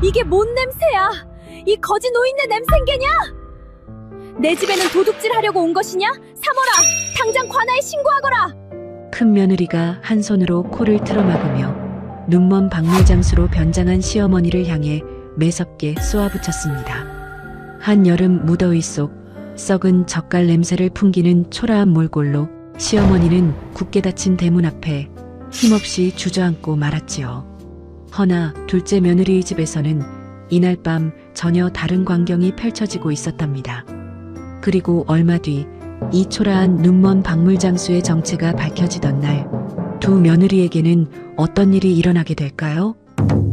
이게 뭔 냄새야? 이 거지 노인네 냄새인게냐? 내 집에는 도둑질 하려고 온 것이냐? 사모라, 당장 관아에 신고하거라. 큰 며느리가 한 손으로 코를 틀어막으며 눈먼 박물장수로 변장한 시어머니를 향해 매섭게 쏘아붙였습니다. 한여름 무더위 속 썩은 젓갈 냄새를 풍기는 초라한 몰골로 시어머니는 굳게 닫힌 대문 앞에 힘없이 주저앉고 말았지요. 허나 둘째 며느리의 집에서는 이날 밤 전혀 다른 광경이 펼쳐지고 있었답니다. 그리고 얼마 뒤 이 초라한 눈먼 박물장수의 정체가 밝혀지던 날, 두 며느리에게는 어떤 일이 일어나게 될까요?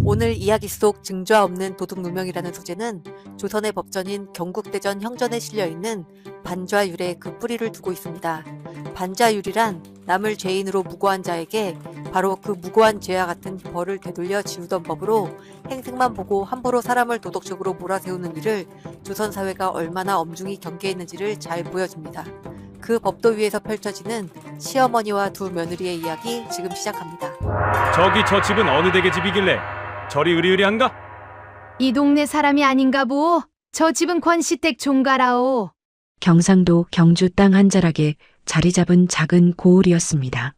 오늘 이야기 속 증좌 없는 도둑 누명이라는 소재는 조선의 법전인 경국대전 형전에 실려있는 반좌율에 그 뿌리를 두고 있습니다. 반좌율이란 남을 죄인으로 무고한 자에게 바로 그 무고한 죄와 같은 벌을 되돌려 지우던 법으로 행색만 보고 함부로 사람을 도덕적으로 몰아세우는 일을 조선 사회가 얼마나 엄중히 경계했는지를 잘 보여줍니다. 그 법도 위에서 펼쳐지는 시어머니와 두 며느리의 이야기 지금 시작합니다. 저기 저 집은 어느 댁의 집이길래 저리 으리으리한가? 이 동네 사람이 아닌가 보. 저 집은 권씨댁 종가라오. 경상도 경주 땅 한 자락에 자리 잡은 작은 고을이었습니다.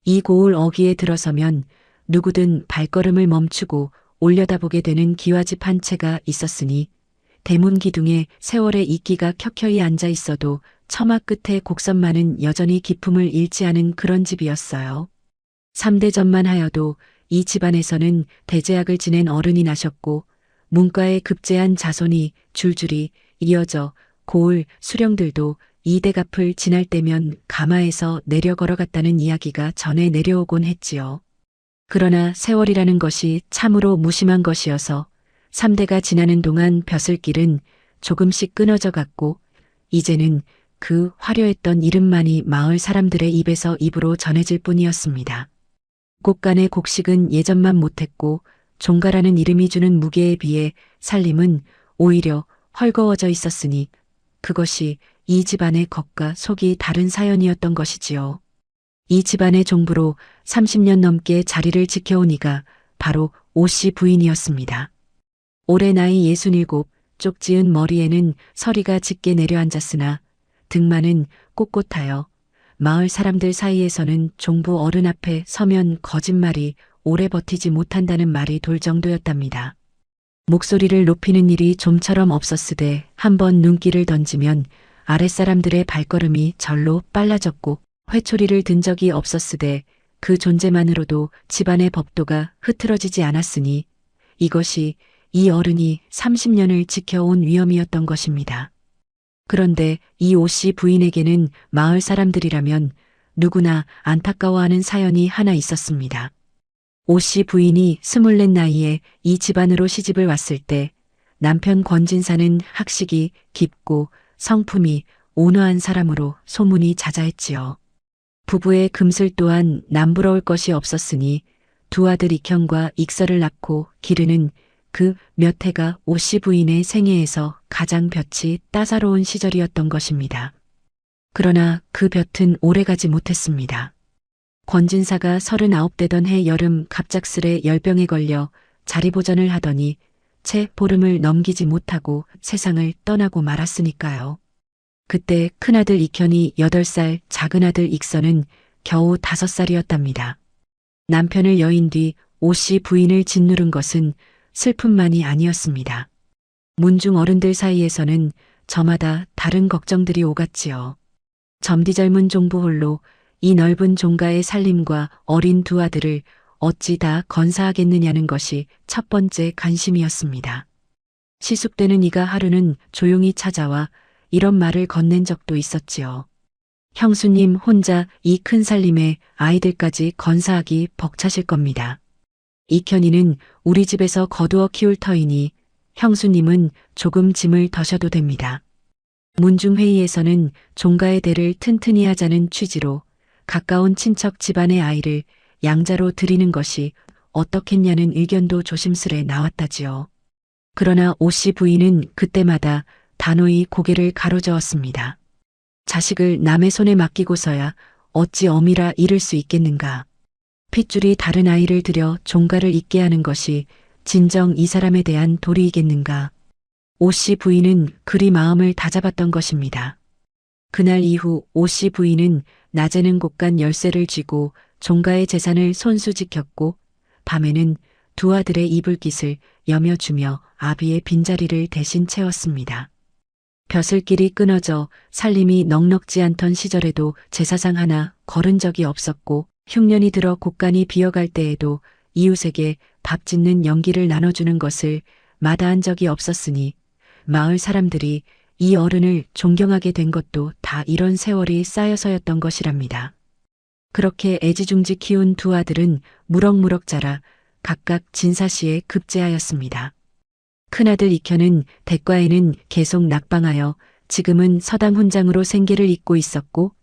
이 고을 어귀에 들어서면 누구든 발걸음을 멈추고 올려다보게 되는 기와집 한 채가 있었으니 대문 기둥에 세월의 이끼가 켜켜이 앉아 있어도 처마 끝에 곡선만은 여전히 기품을 잃지 않은 그런 집이었어요. 3대 전만 하여도 이 집안에서는 대제학을 지낸 어른이 나셨고 문과에 급제한 자손이 줄줄이 이어져 고을 수령들도 이 대갑을 지날 때면 가마에서 내려 걸어갔다는 이야기가 전해 내려오곤 했지요. 그러나 세월이라는 것이 참으로 무심한 것이어서 3대가 지나는 동안 벼슬길은 조금씩 끊어져 갔고 이제는 그 화려했던 이름만이 마을 사람들의 입에서 입으로 전해질 뿐이었습니다. 곡간의 곡식은 예전만 못했고 종가라는 이름이 주는 무게에 비해 살림은 오히려 헐거워져 있었으니 그것이 이 집안의 겉과 속이 다른 사연이었던 것이지요. 이 집안의 종부로 30년 넘게 자리를 지켜온 이가 바로 오씨 부인이었습니다. 올해 나이 67, 쪽지은 머리에는 서리가 짙게 내려앉았으나 등만은 꼿꼿하여 마을 사람들 사이에서는 종부 어른 앞에 서면 거짓말이 오래 버티지 못한다는 말이 돌 정도였답니다. 목소리를 높이는 일이 좀처럼 없었으되 한번 눈길을 던지면 아랫사람들의 발걸음이 절로 빨라졌고 회초리를 든 적이 없었으되 그 존재만으로도 집안의 법도가 흐트러지지 않았으니 이것이 이 어른이 30년을 지켜온 위엄이었던 것입니다. 그런데 이 오씨 부인에게는 마을 사람들이라면 누구나 안타까워하는 사연이 하나 있었습니다. 오씨 부인이 24 나이에 이 집안으로 시집을 왔을 때 남편 권진사는 학식이 깊고 성품이 온화한 사람으로 소문이 자자했지요. 부부의 금슬 또한 남부러울 것이 없었으니 두 아들 익형과 익설을 낳고 기르는 그 몇 해가 오씨 부인의 생애에서 가장 볕이 따사로운 시절이었던 것입니다. 그러나 그 볕은 오래가지 못했습니다. 권진사가 39 되던 해 여름 갑작스레 열병에 걸려 자리보전을 하더니 채 보름을 넘기지 못하고 세상을 떠나고 말았으니까요. 그때 큰아들 익현이 8살, 작은아들 익선은 겨우 5살이었답니다. 남편을 여인 뒤 오씨 부인을 짓누른 것은 슬픔만이 아니었습니다. 문중 어른들 사이에서는 저마다 다른 걱정들이 오갔지요. 점디 젊은 종부 홀로 이 넓은 종가의 살림과 어린 두 아들을 어찌 다 건사하겠느냐는 것이 첫 번째 관심이었습니다. 시숙되는 이가 하루는 조용히 찾아와 이런 말을 건넨 적도 있었지요. 형수님 혼자 이 큰 살림에 아이들까지 건사하기 벅차실 겁니다. 익현이는 우리 집에서 거두어 키울 터이니 형수님은 조금 짐을 더셔도 됩니다. 문중회의에서는 종가의 대를 튼튼히 하자는 취지로 가까운 친척 집안의 아이를 양자로 드리는 것이 어떻겠냐는 의견도 조심스레 나왔다지요. 그러나 오씨 부인은 그때마다 단호히 고개를 가로저었습니다. 자식을 남의 손에 맡기고서야 어찌 엄이라 이를 수 있겠는가. 핏줄이 다른 아이를 들여 종가를 잊게 하는 것이 진정 이 사람에 대한 도리이겠는가. 오씨 부인은 그리 마음을 다잡았던 것입니다. 그날 이후 오씨 부인은 낮에는 곳간 열쇠를 쥐고 종가의 재산을 손수 지켰고 밤에는 두 아들의 이불깃을 여며주며 아비의 빈자리를 대신 채웠습니다. 벼슬길이 끊어져 살림이 넉넉지 않던 시절에도 제사상 하나 거른 적이 없었고 흉년이 들어 곳간이 비어갈 때에도 이웃에게 밥 짓는 연기를 나눠주는 것을 마다한 적이 없었으니 마을 사람들이 이 어른을 존경하게 된 것도 다 이런 세월이 쌓여서였던 것이랍니다. 그렇게 애지중지 키운 두 아들은 무럭무럭 자라 각각 진사시에 급제하였습니다. 큰아들 익현은 대과에는 계속 낙방하여 지금은 서당 훈장으로 생계를 잇고 있었고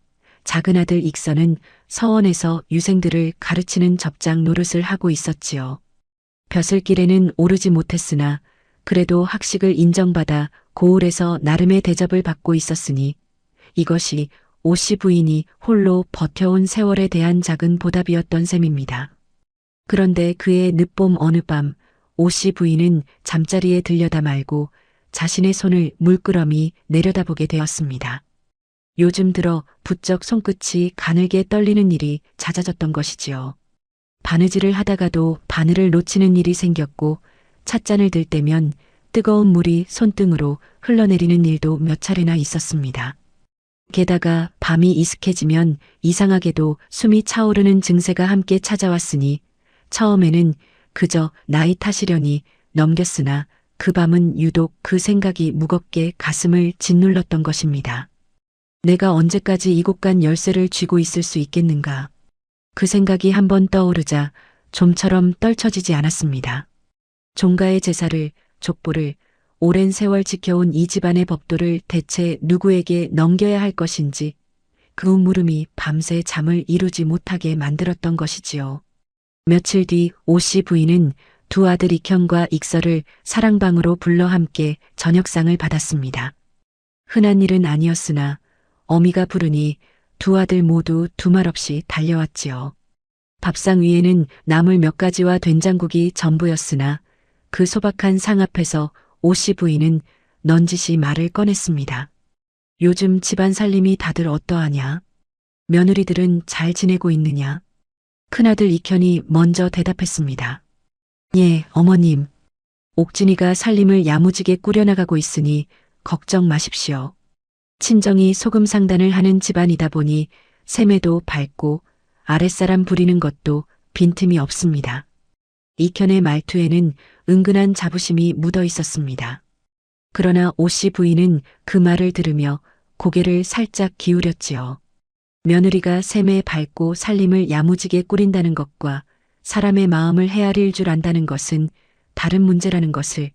작은아들 익선은 서원에서 유생들을 가르치는 접장 노릇을 하고 있었지요. 벼슬길에는 오르지 못했으나 그래도 학식을 인정받아 고을에서 나름의 대접을 받고 있었으니 이것이 오씨 부인이 홀로 버텨온 세월에 대한 작은 보답이었던 셈입니다. 그런데 그의 늦봄 어느 밤 오씨 부인은 잠자리에 들려다 말고 자신의 손을 물끄러미 내려다보게 되었습니다. 요즘 들어 부쩍 손끝이 가늘게 떨리는 일이 잦아졌던 것이지요. 바느질을 하다가도 바늘을 놓치는 일이 생겼고 찻잔을 들 때면 뜨거운 물이 손등으로 흘러내리는 일도 몇 차례나 있었습니다. 게다가 밤이 이슥해지면 이상하게도 숨이 차오르는 증세가 함께 찾아왔으니 처음에는 그저 나이 탓이려니 넘겼으나 그 밤은 유독 그 생각이 무겁게 가슴을 짓눌렀던 것입니다. 내가 언제까지 이곳간 열쇠를 쥐고 있을 수 있겠는가. 그 생각이 한번 떠오르자 좀처럼 떨쳐지지 않았습니다. 종가의 제사를, 족보를, 오랜 세월 지켜온 이 집안의 법도를 대체 누구에게 넘겨야 할 것인지 그 물음이 밤새 잠을 이루지 못하게 만들었던 것이지요. 며칠 뒤 오씨 부인은 두 아들 익현과 익설을 사랑방으로 불러 함께 저녁상을 받았습니다. 흔한 일은 아니었으나 어미가 부르니 두 아들 모두 두말 없이 달려왔지요. 밥상 위에는 나물 몇 가지와 된장국이 전부였으나 그 소박한 상 앞에서 오씨 부인은 넌지시 말을 꺼냈습니다. 요즘 집안 살림이 다들 어떠하냐? 며느리들은 잘 지내고 있느냐? 큰아들 익현이 먼저 대답했습니다. 예, 어머님. 옥진이가 살림을 야무지게 꾸려나가고 있으니 걱정 마십시오. 친정이 소금 상단을 하는 집안이다 보니 셈에도 밝고 아랫사람 부리는 것도 빈틈이 없습니다. 익현의 말투에는 은근한 자부심이 묻어 있었습니다. 그러나 오씨 부인은 그 말을 들으며 고개를 살짝 기울였지요. 며느리가 셈에 밝고 살림을 야무지게 꾸린다는 것과 사람의 마음을 헤아릴 줄 안다는 것은 다른 문제라는 것을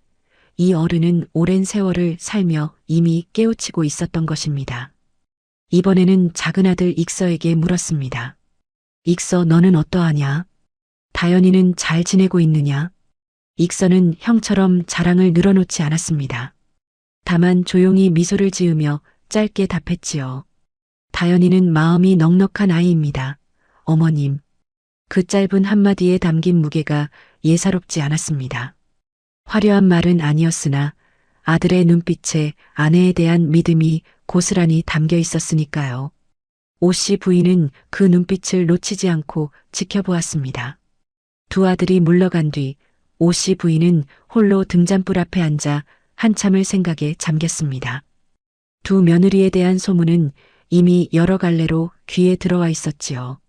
이 어른은 오랜 세월을 살며 이미 깨우치고 있었던 것입니다. 이번에는 작은아들 익서에게 물었습니다. 익서 너는 어떠하냐? 다연이는 잘 지내고 있느냐? 익서는 형처럼 자랑을 늘어놓지 않았습니다. 다만 조용히 미소를 지으며 짧게 답했지요. 다연이는 마음이 넉넉한 아이입니다. 어머님. 그 짧은 한마디에 담긴 무게가 예사롭지 않았습니다. 화려한 말은 아니었으나 아들의 눈빛에 아내에 대한 믿음이 고스란히 담겨 있었으니까요. 오씨 부인은 그 눈빛을 놓치지 않고 지켜보았습니다. 두 아들이 물러간 뒤 오씨 부인은 홀로 등잔불 앞에 앉아 한참을 생각에 잠겼습니다. 두 며느리에 대한 소문은 이미 여러 갈래로 귀에 들어와 있었지요.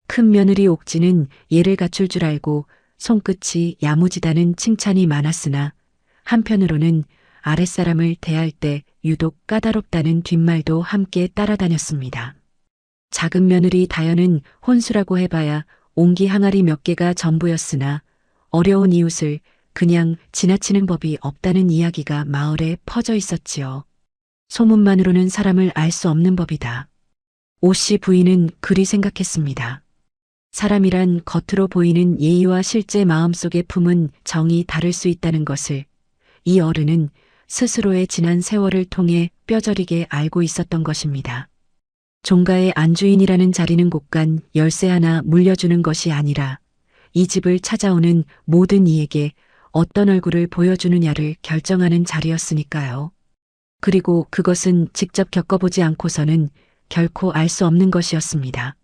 큰 며느리 옥진은 예를 갖출 줄 알고 손끝이 야무지다는 칭찬이 많았으나 한편으로는 아랫사람을 대할 때 유독 까다롭다는 뒷말도 함께 따라다녔습니다. 작은 며느리 다연은 혼수라고 해봐야 옹기 항아리 몇 개가 전부였으나 어려운 이웃을 그냥 지나치는 법이 없다는 이야기가 마을에 퍼져 있었지요. 소문만으로는 사람을 알 수 없는 법이다. 오씨 부인은 그리 생각했습니다. 사람이란 겉으로 보이는 예의와 실제 마음속에 품은 정이 다를 수 있다는 것을 이 어른은 스스로의 지난 세월을 통해 뼈저리게 알고 있었던 것입니다. 종가의 안주인이라는 자리는 곳간 열쇠 하나 물려주는 것이 아니라 이 집을 찾아오는 모든 이에게 어떤 얼굴을 보여주느냐를 결정하는 자리였으니까요. 그리고 그것은 직접 겪어보지 않고서는 결코 알 수 없는 것이었습니다.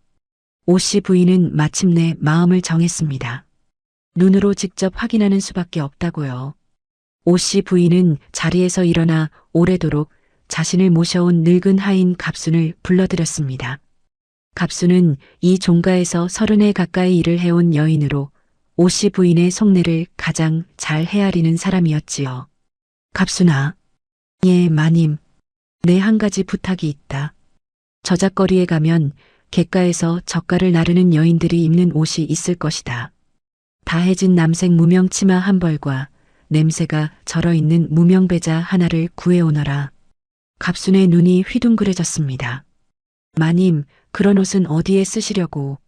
오씨 부인은 마침내 마음을 정했습니다. 눈으로 직접 확인하는 수밖에 없다고요. 오씨 부인은 자리에서 일어나 오래도록 자신을 모셔온 늙은 하인 갑순을 불러들였습니다. 갑순은 이 종가에서 30에 가까이 일을 해온 여인으로 오씨 부인의 속내를 가장 잘 헤아리는 사람이었지요. 갑순아. 예, 마님. 내 한 가지 부탁이 있다. 저작거리에 가면 객가에서 젓갈을 나르는 여인들이 입는 옷이 있을 것이다. 다해진 남색 무명 치마 한 벌과 냄새가 절어있는 무명 배자 하나를 구해오너라. 갑순의 눈이 휘둥그레졌습니다. 마님, 그런 옷은 어디에 쓰시려고.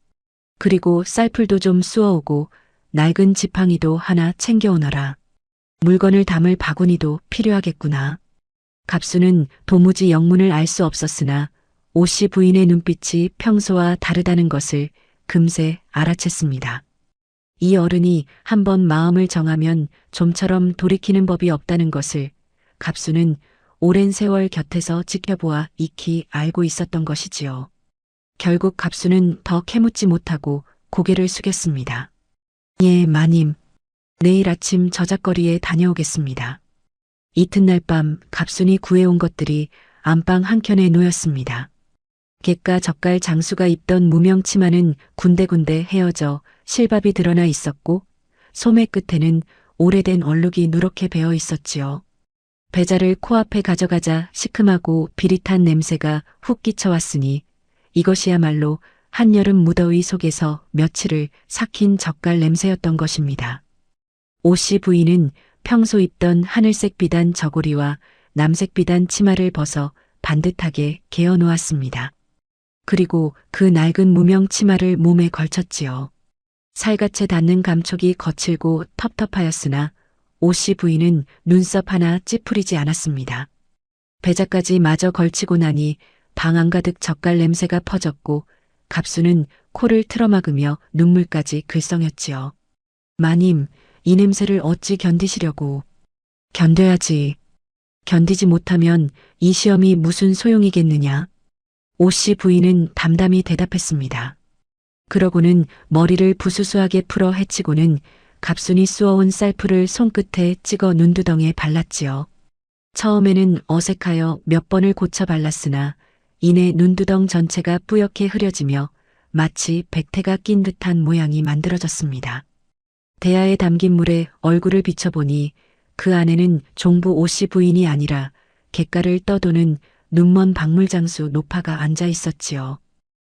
그리고 쌀풀도 좀 쑤어오고 낡은 지팡이도 하나 챙겨오너라. 물건을 담을 바구니도 필요하겠구나. 갑순은 도무지 영문을 알 수 없었으나 오씨 부인의 눈빛이 평소와 다르다는 것을 금세 알아챘습니다. 이 어른이 한번 마음을 정하면 좀처럼 돌이키는 법이 없다는 것을 갑순은 오랜 세월 곁에서 지켜보아 익히 알고 있었던 것이지요. 결국 갑순은 더 캐묻지 못하고 고개를 숙였습니다. 예, 마님. 내일 아침 저작거리에 다녀오겠습니다. 이튿날 밤 갑순이 구해온 것들이 안방 한켠에 놓였습니다. 객가 젓갈 장수가 입던 무명 치마는 군데군데 헤어져 실밥이 드러나 있었고 소매 끝에는 오래된 얼룩이 누렇게 배어 있었지요. 배자를 코앞에 가져가자 시큼하고 비릿한 냄새가 훅 끼쳐왔으니 이것이야말로 한여름 무더위 속에서 며칠을 삭힌 젓갈 냄새였던 것입니다. 오씨 부인은 평소 입던 하늘색 비단 저고리와 남색 비단 치마를 벗어 반듯하게 개어 놓았습니다. 그리고 그 낡은 무명 치마를 몸에 걸쳤지요. 살갗에 닿는 감촉이 거칠고 텁텁하였으나 오씨 부인은 눈썹 하나 찌푸리지 않았습니다. 배자까지 마저 걸치고 나니 방 안가득 젓갈 냄새가 퍼졌고 갑순은 코를 틀어막으며 눈물까지 글썽였지요. 마님, 이 냄새를 어찌 견디시려고. 견뎌야지. 견디지 못하면 이 시험이 무슨 소용이겠느냐. 오씨 부인은 담담히 대답했습니다. 그러고는 머리를 부수수하게 풀어 헤치고는 갑순이 쑤어온 쌀풀을 손끝에 찍어 눈두덩에 발랐지요. 처음에는 어색하여 몇 번을 고쳐 발랐으나 이내 눈두덩 전체가 뿌옇게 흐려지며 마치 백태가 낀 듯한 모양이 만들어졌습니다. 대야에 담긴 물에 얼굴을 비춰보니 그 안에는 종부 오씨 부인이 아니라 객가를 떠도는 눈먼 박물장수 노파가 앉아 있었지요.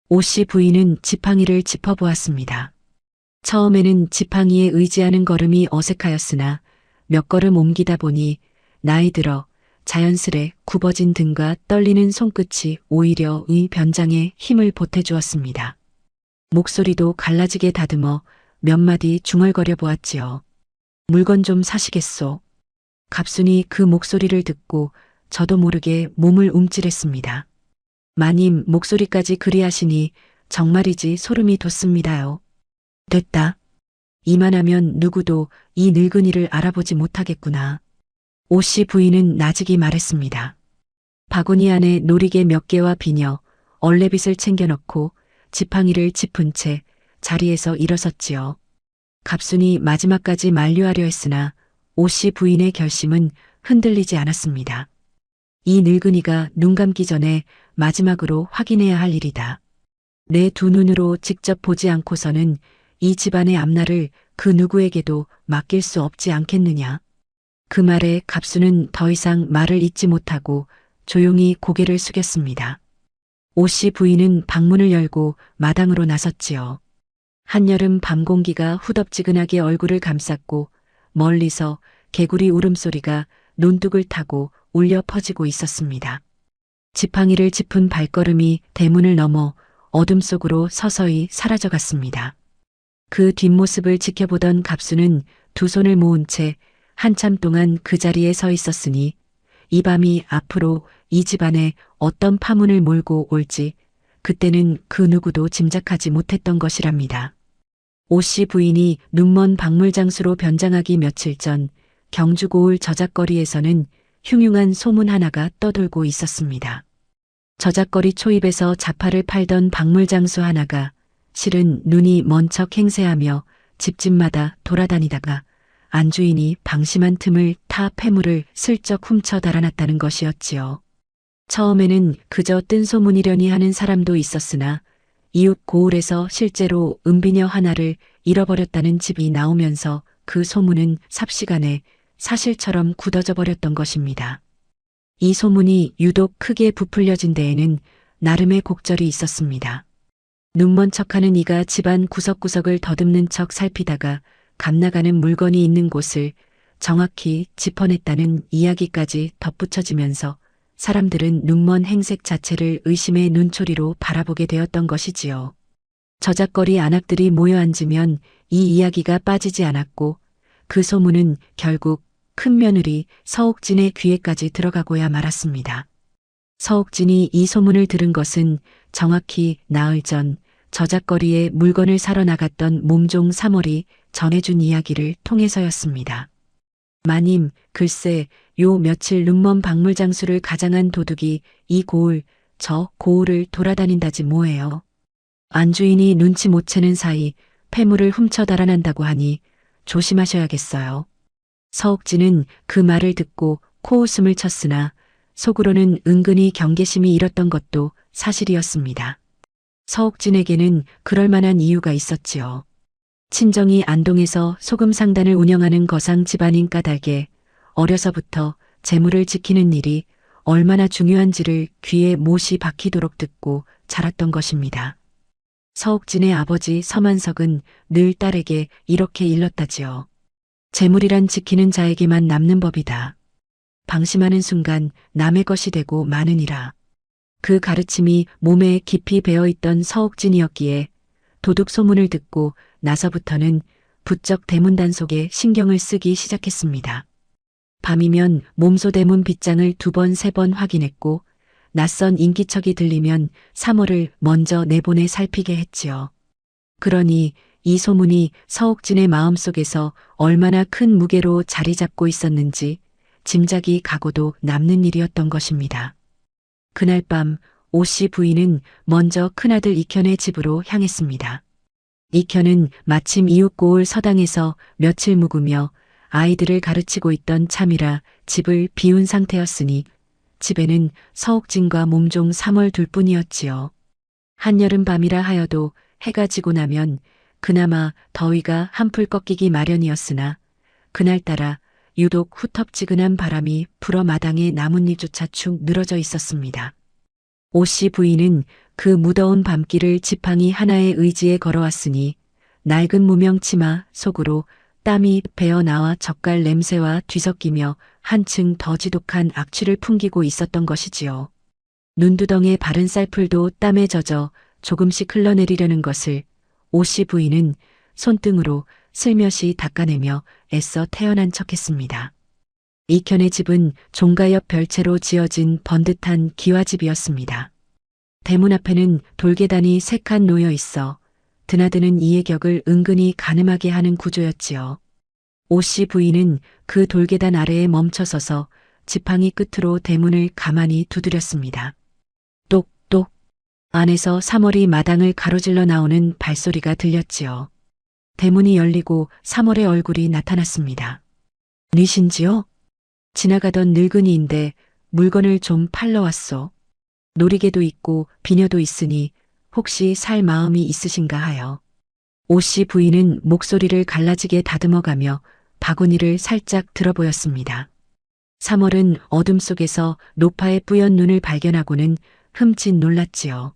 오씨 부인은 지팡이를 짚어보았습니다. 처음에는 지팡이에 의지하는 걸음이 어색하였으나 몇 걸음 옮기다 보니 나이 들어 자연스레 굽어진 등과 떨리는 손끝이 오히려 의 변장에 힘을 보태주었습니다. 목소리도 갈라지게 다듬어 몇 마디 중얼거려 보았지요. 물건 좀 사시겠소. 갑순이 그 목소리를 듣고 저도 모르게 몸을 움찔했습니다. 마님 목소리까지 그리하시니 정말이지 소름이 돋습니다요. 됐다. 이만하면 누구도 이 늙은이를 알아보지 못하겠구나. 오씨 부인은 나직이 말했습니다. 바구니 안에 놀이개 몇 개와 비녀, 얼레빗을 챙겨 넣고 지팡이를 짚은 채 자리에서 일어섰지요. 갑순이 마지막까지 만류하려 했으나 오씨 부인의 결심은 흔들리지 않았습니다. 이 늙은이가 눈 감기 전에 마지막으로 확인해야 할 일이다. 내 두 눈으로 직접 보지 않고서는 이 집안의 앞날을 그 누구에게도 맡길 수 없지 않겠느냐. 그 말에 갑순은 더 이상 말을 잇지 못하고 조용히 고개를 숙였습니다. 오씨 부인은 방문을 열고 마당으로 나섰지요. 한여름 밤 공기가 후덥지근하게 얼굴을 감쌌고 멀리서 개구리 울음소리가 논둑을 타고 울려 퍼지고 있었습니다. 지팡이를 짚은 발걸음이 대문을 넘어 어둠 속으로 서서히 사라져갔습니다. 그 뒷모습을 지켜보던 갑수는 두 손을 모은 채 한참 동안 그 자리에 서 있었으니 이 밤이 앞으로 이 집안에 어떤 파문을 몰고 올지 그때는 그 누구도 짐작하지 못했던 것이랍니다. 오씨 부인이 눈먼 박물장수로 변장하기 며칠 전 경주 고을 저작거리에서는 흉흉한 소문 하나가 떠돌고 있었습니다. 저작거리 초입에서 자파를 팔던 박물장수 하나가 실은 눈이 먼 척 행세하며 집집마다 돌아다니다가 안주인이 방심한 틈을 타 폐물을 슬쩍 훔쳐 달아났다는 것이었지요. 처음에는 그저 뜬 소문이려니 하는 사람도 있었으나 이웃 고을에서 실제로 은비녀 하나를 잃어버렸다는 집이 나오면서 그 소문은 삽시간에 사실처럼 굳어져 버렸던 것입니다. 이 소문이 유독 크게 부풀려진 데에는 나름의 곡절이 있었습니다. 눈먼 척하는 이가 집안 구석구석을 더듬는 척 살피다가 감나가는 물건이 있는 곳을 정확히 짚어냈다는 이야기까지 덧붙여지면서 사람들은 눈먼 행색 자체를 의심의 눈초리로 바라보게 되었던 것이지요. 저작거리 안악들이 모여 앉으면 이 이야기가 빠지지 않았고 그 소문은 결국 큰 며느리 서옥진의 귀에까지 들어가고야 말았습니다. 서옥진이 이 소문을 들은 것은 정확히 나흘 전 저작거리에 물건을 사러 나갔던 몸종 3월이 전해준 이야기를 통해서였습니다. 마님, 글쎄 요 며칠 눈먼 박물장수를 가장한 도둑이 이 고을, 저 고을을 돌아다닌다지 뭐예요. 안주인이 눈치 못 채는 사이 폐물을 훔쳐 달아난다고 하니 조심하셔야겠어요. 서옥진은 그 말을 듣고 코웃음을 쳤으나 속으로는 은근히 경계심이 일었던 것도 사실이었습니다. 서옥진에게는 그럴 만한 이유가 있었지요. 친정이 안동에서 소금 상단을 운영하는 거상 집안인 까닭에 어려서부터 재물을 지키는 일이 얼마나 중요한지를 귀에 못이 박히도록 듣고 자랐던 것입니다. 서옥진의 아버지 서만석은 늘 딸에게 이렇게 일렀다지요. 재물이란 지키는 자에게만 남는 법이다. 방심하는 순간 남의 것이 되고 마느니라. 그 가르침이 몸에 깊이 배어있던 서옥진이었기에 도둑 소문을 듣고 나서부터는 부쩍 대문 단속에 신경을 쓰기 시작했습니다. 밤이면 몸소 대문 빗장을 2번, 3번 확인했고 낯선 인기척이 들리면 3월을 먼저 내보내 살피게 했지요. 그러니 이 소문이 서옥진의 마음속에서 얼마나 큰 무게로 자리 잡고 있었는지 짐작이 가고도 남는 일이었던 것입니다. 그날 밤 오씨 부인은 먼저 큰아들 이현의 집으로 향했습니다. 이현은 마침 이웃 고을 서당에서 며칠 묵으며 아이들을 가르치고 있던 참이라 집을 비운 상태였으니 집에는 서옥진과 몸종 3월 둘뿐이었지요. 한여름 밤이라 하여도 해가 지고 나면 그나마 더위가 한풀 꺾이기 마련이었으나 그날따라 유독 후텁지근한 바람이 불어 마당에 나뭇잎조차 축 늘어져 있었습니다. 오씨 부인은 그 무더운 밤길을 지팡이 하나의 의지에 걸어왔으니 낡은 무명 치마 속으로 땀이 배어나와 젓갈 냄새와 뒤섞이며 한층 더 지독한 악취를 풍기고 있었던 것이지요. 눈두덩의 바른 쌀풀도 땀에 젖어 조금씩 흘러내리려는 것을 오씨 부인은 손등으로 슬며시 닦아내며 애써 태연한 척했습니다. 이현의 집은 종가 옆 별채로 지어진 번듯한 기와집이었습니다. 대문 앞에는 돌계단이 3칸 놓여 있어 드나드는 이의 격을 은근히 가늠하게 하는 구조였지요. 오씨 부인은 그 돌계단 아래에 멈춰서서 지팡이 끝으로 대문을 가만히 두드렸습니다. 똑똑 안에서 3월이 마당을 가로질러 나오는 발소리가 들렸지요. 대문이 열리고 3월의 얼굴이 나타났습니다. 니신지요? 지나가던 늙은이인데 물건을 좀 팔러 왔소. 놀이개도 있고 비녀도 있으니 혹시 살 마음이 있으신가 하여. 오씨 부인은 목소리를 갈라지게 다듬어가며 바구니를 살짝 들어보였습니다. 3월은 어둠 속에서 노파의 뿌연 눈을 발견하고는 흠칫 놀랐지요.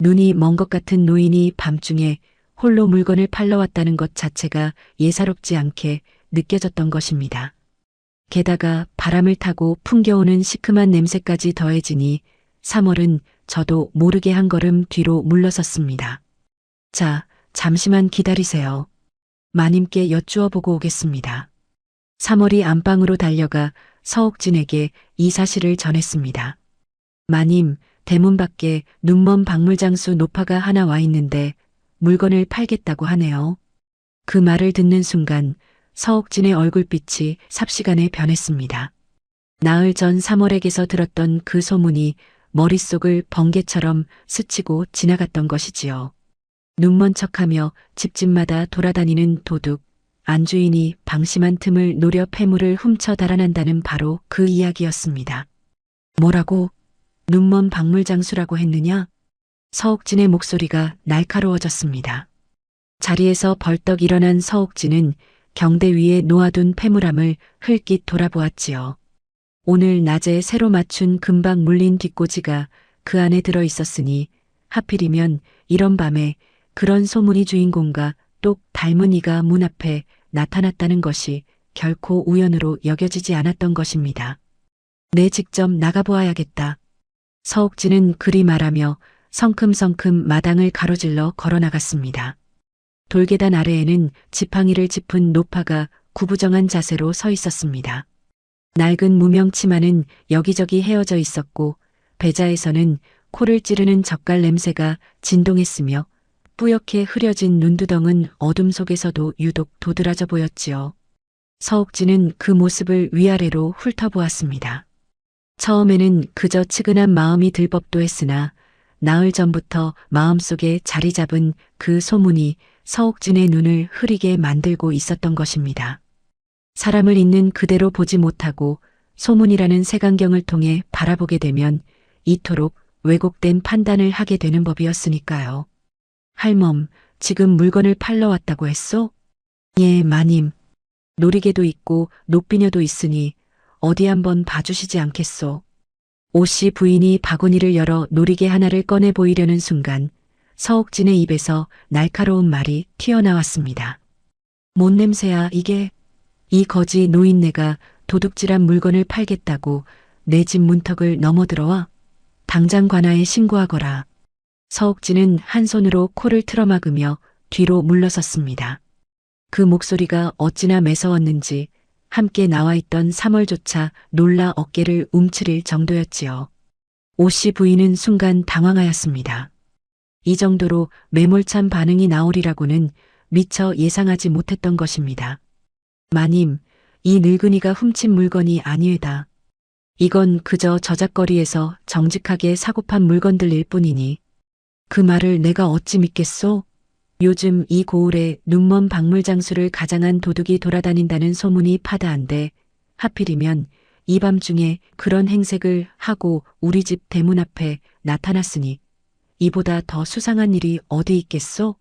눈이 먼 것 같은 노인이 밤중에 홀로 물건을 팔러 왔다는 것 자체가 예사롭지 않게 느껴졌던 것입니다. 게다가 바람을 타고 풍겨오는 시큼한 냄새까지 더해지니 3월은 저도 모르게 한 걸음 뒤로 물러섰습니다. 자, 잠시만 기다리세요. 마님께 여쭈어 보고 오겠습니다. 3월이 안방으로 달려가 서옥진에게 이 사실을 전했습니다. 마님, 대문 밖에 눈먼 박물장수 노파가 하나 와 있는데 물건을 팔겠다고 하네요. 그 말을 듣는 순간 서옥진의 얼굴빛이 삽시간에 변했습니다. 나흘 전 3월에게서 들었던 그 소문이 머릿속을 번개처럼 스치고 지나갔던 것이지요. 눈먼 척하며 집집마다 돌아다니는 도둑, 안주인이 방심한 틈을 노려 폐물을 훔쳐 달아난다는 바로 그 이야기였습니다. 뭐라고? 눈먼 박물장수라고 했느냐? 서옥진의 목소리가 날카로워졌습니다. 자리에서 벌떡 일어난 서옥진은 경대 위에 놓아둔 폐물함을 흘낏 돌아보았지요. 오늘 낮에 새로 맞춘 금박 물린 뒷꽂이가 그 안에 들어 있었으니 하필이면 이런 밤에 그런 소문이 주인공과 똑 닮은 이가 문 앞에 나타났다는 것이 결코 우연으로 여겨지지 않았던 것입니다. 내 직접 나가보아야겠다. 서옥진은 그리 말하며 성큼성큼 마당을 가로질러 걸어나갔습니다. 돌계단 아래에는 지팡이를 짚은 노파가 구부정한 자세로 서 있었습니다. 낡은 무명 치마는 여기저기 헤어져 있었고 배자에서는 코를 찌르는 젓갈 냄새가 진동했으며 뿌옇게 흐려진 눈두덩은 어둠 속에서도 유독 도드라져 보였지요. 서옥진은 그 모습을 위아래로 훑어보았습니다. 처음에는 그저 측은한 마음이 들 법도 했으나 나흘 전부터 마음속에 자리 잡은 그 소문이 서옥진의 눈을 흐리게 만들고 있었던 것입니다. 사람을 있는 그대로 보지 못하고 소문이라는 색안경을 통해 바라보게 되면 이토록 왜곡된 판단을 하게 되는 법이었으니까요. 할멈, 지금 물건을 팔러 왔다고 했소? 예, 마님. 놀이개도 있고 노비녀도 있으니 어디 한번 봐주시지 않겠소? 오씨 부인이 바구니를 열어 놀이개 하나를 꺼내 보이려는 순간 서옥진의 입에서 날카로운 말이 튀어나왔습니다. 뭔 냄새야 이게? 이 거지 노인네가 도둑질한 물건을 팔겠다고 내 집 문턱을 넘어들어와? 당장 관아에 신고하거라. 서옥진은 한 손으로 코를 틀어막으며 뒤로 물러섰습니다. 그 목소리가 어찌나 매서웠는지 함께 나와 있던 3월조차 놀라 어깨를 움츠릴 정도였지요. 오씨 부인은 순간 당황하였습니다. 이 정도로 매몰찬 반응이 나오리라고는 미처 예상하지 못했던 것입니다. 마님, 이 늙은이가 훔친 물건이 아니외다. 이건 그저 저작거리에서 정직하게 사고판 물건들일 뿐이니 그 말을 내가 어찌 믿겠소? 요즘 이 고을에 눈먼 박물장수를 가장한 도둑이 돌아다닌다는 소문이 파다한데 하필이면 이 밤중에 그런 행색을 하고 우리 집 대문 앞에 나타났으니 이보다 더 수상한 일이 어디 있겠소?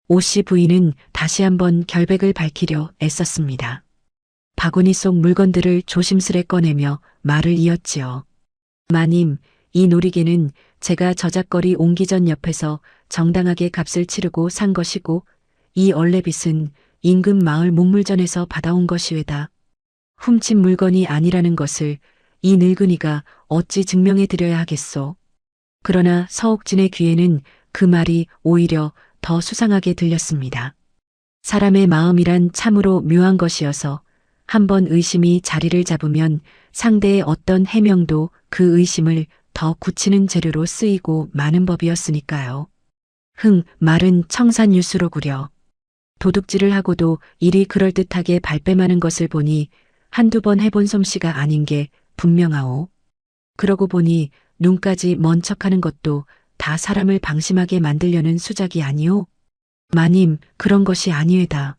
오씨 부인은 다시 한번 결백을 밝히려 애썼습니다. 바구니 속 물건들을 조심스레 꺼내며 말을 이었지요. 마님, 이 놀이개는 제가 저작거리 옹기 전 옆에서 정당하게 값을 치르고 산 것이고 이 얼레빗은 인근 마을 목물전에서 받아온 것이외다. 훔친 물건이 아니라는 것을 이 늙은이가 어찌 증명해 드려야 하겠소. 그러나 서옥진의 귀에는 그 말이 오히려 더 수상하게 들렸습니다. 사람의 마음이란 참으로 묘한 것이어서 한번 의심이 자리를 잡으면 상대의 어떤 해명도 그 의심을 더 굳히는 재료로 쓰이고 마는 법이었으니까요. 말은 청산유수로구려. 도둑질을 하고도 일이 그럴듯하게 발뺌하는 것을 보니 한두 번 해본 솜씨가 아닌 게 분명하오. 그러고 보니 눈까지 먼 척하는 것도 다 사람을 방심하게 만들려는 수작이 아니오? 마님, 그런 것이 아니외다.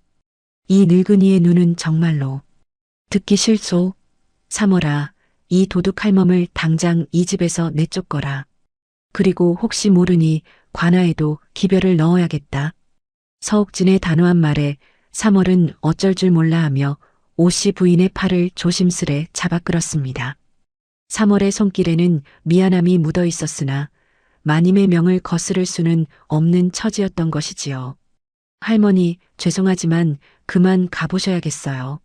이 늙은이의 눈은 정말로 듣기 싫소. 3월아, 이 도둑 할멈을 당장 이 집에서 내쫓거라. 그리고 혹시 모르니 관아에도 기별을 넣어야겠다. 서옥진의 단호한 말에 3월은 어쩔 줄 몰라 하며 오씨 부인의 팔을 조심스레 잡아 끌었습니다. 3월의 손길에는 미안함이 묻어 있었으나 마님의 명을 거스를 수는 없는 처지였던 것이지요. 할머니, 죄송하지만 그만 가보셔야겠어요.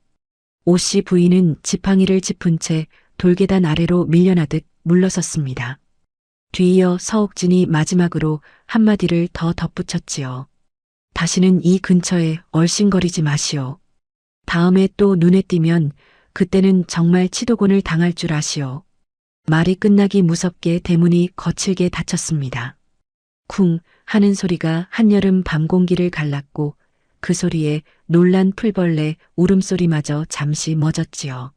오씨 부인은 지팡이를 짚은 채 돌계단 아래로 밀려나듯 물러섰습니다. 뒤이어 서옥진이 마지막으로 한마디를 더 덧붙였지요. 다시는 이 근처에 얼씬거리지 마시오. 다음에 또 눈에 띄면 그때는 정말 치도곤을 당할 줄 아시오. 말이 끝나기 무섭게 대문이 거칠게 닫혔습니다. 쿵 하는 소리가 한여름 밤 공기를 갈랐고 그 소리에 놀란 풀벌레 울음소리마저 잠시 멎었지요.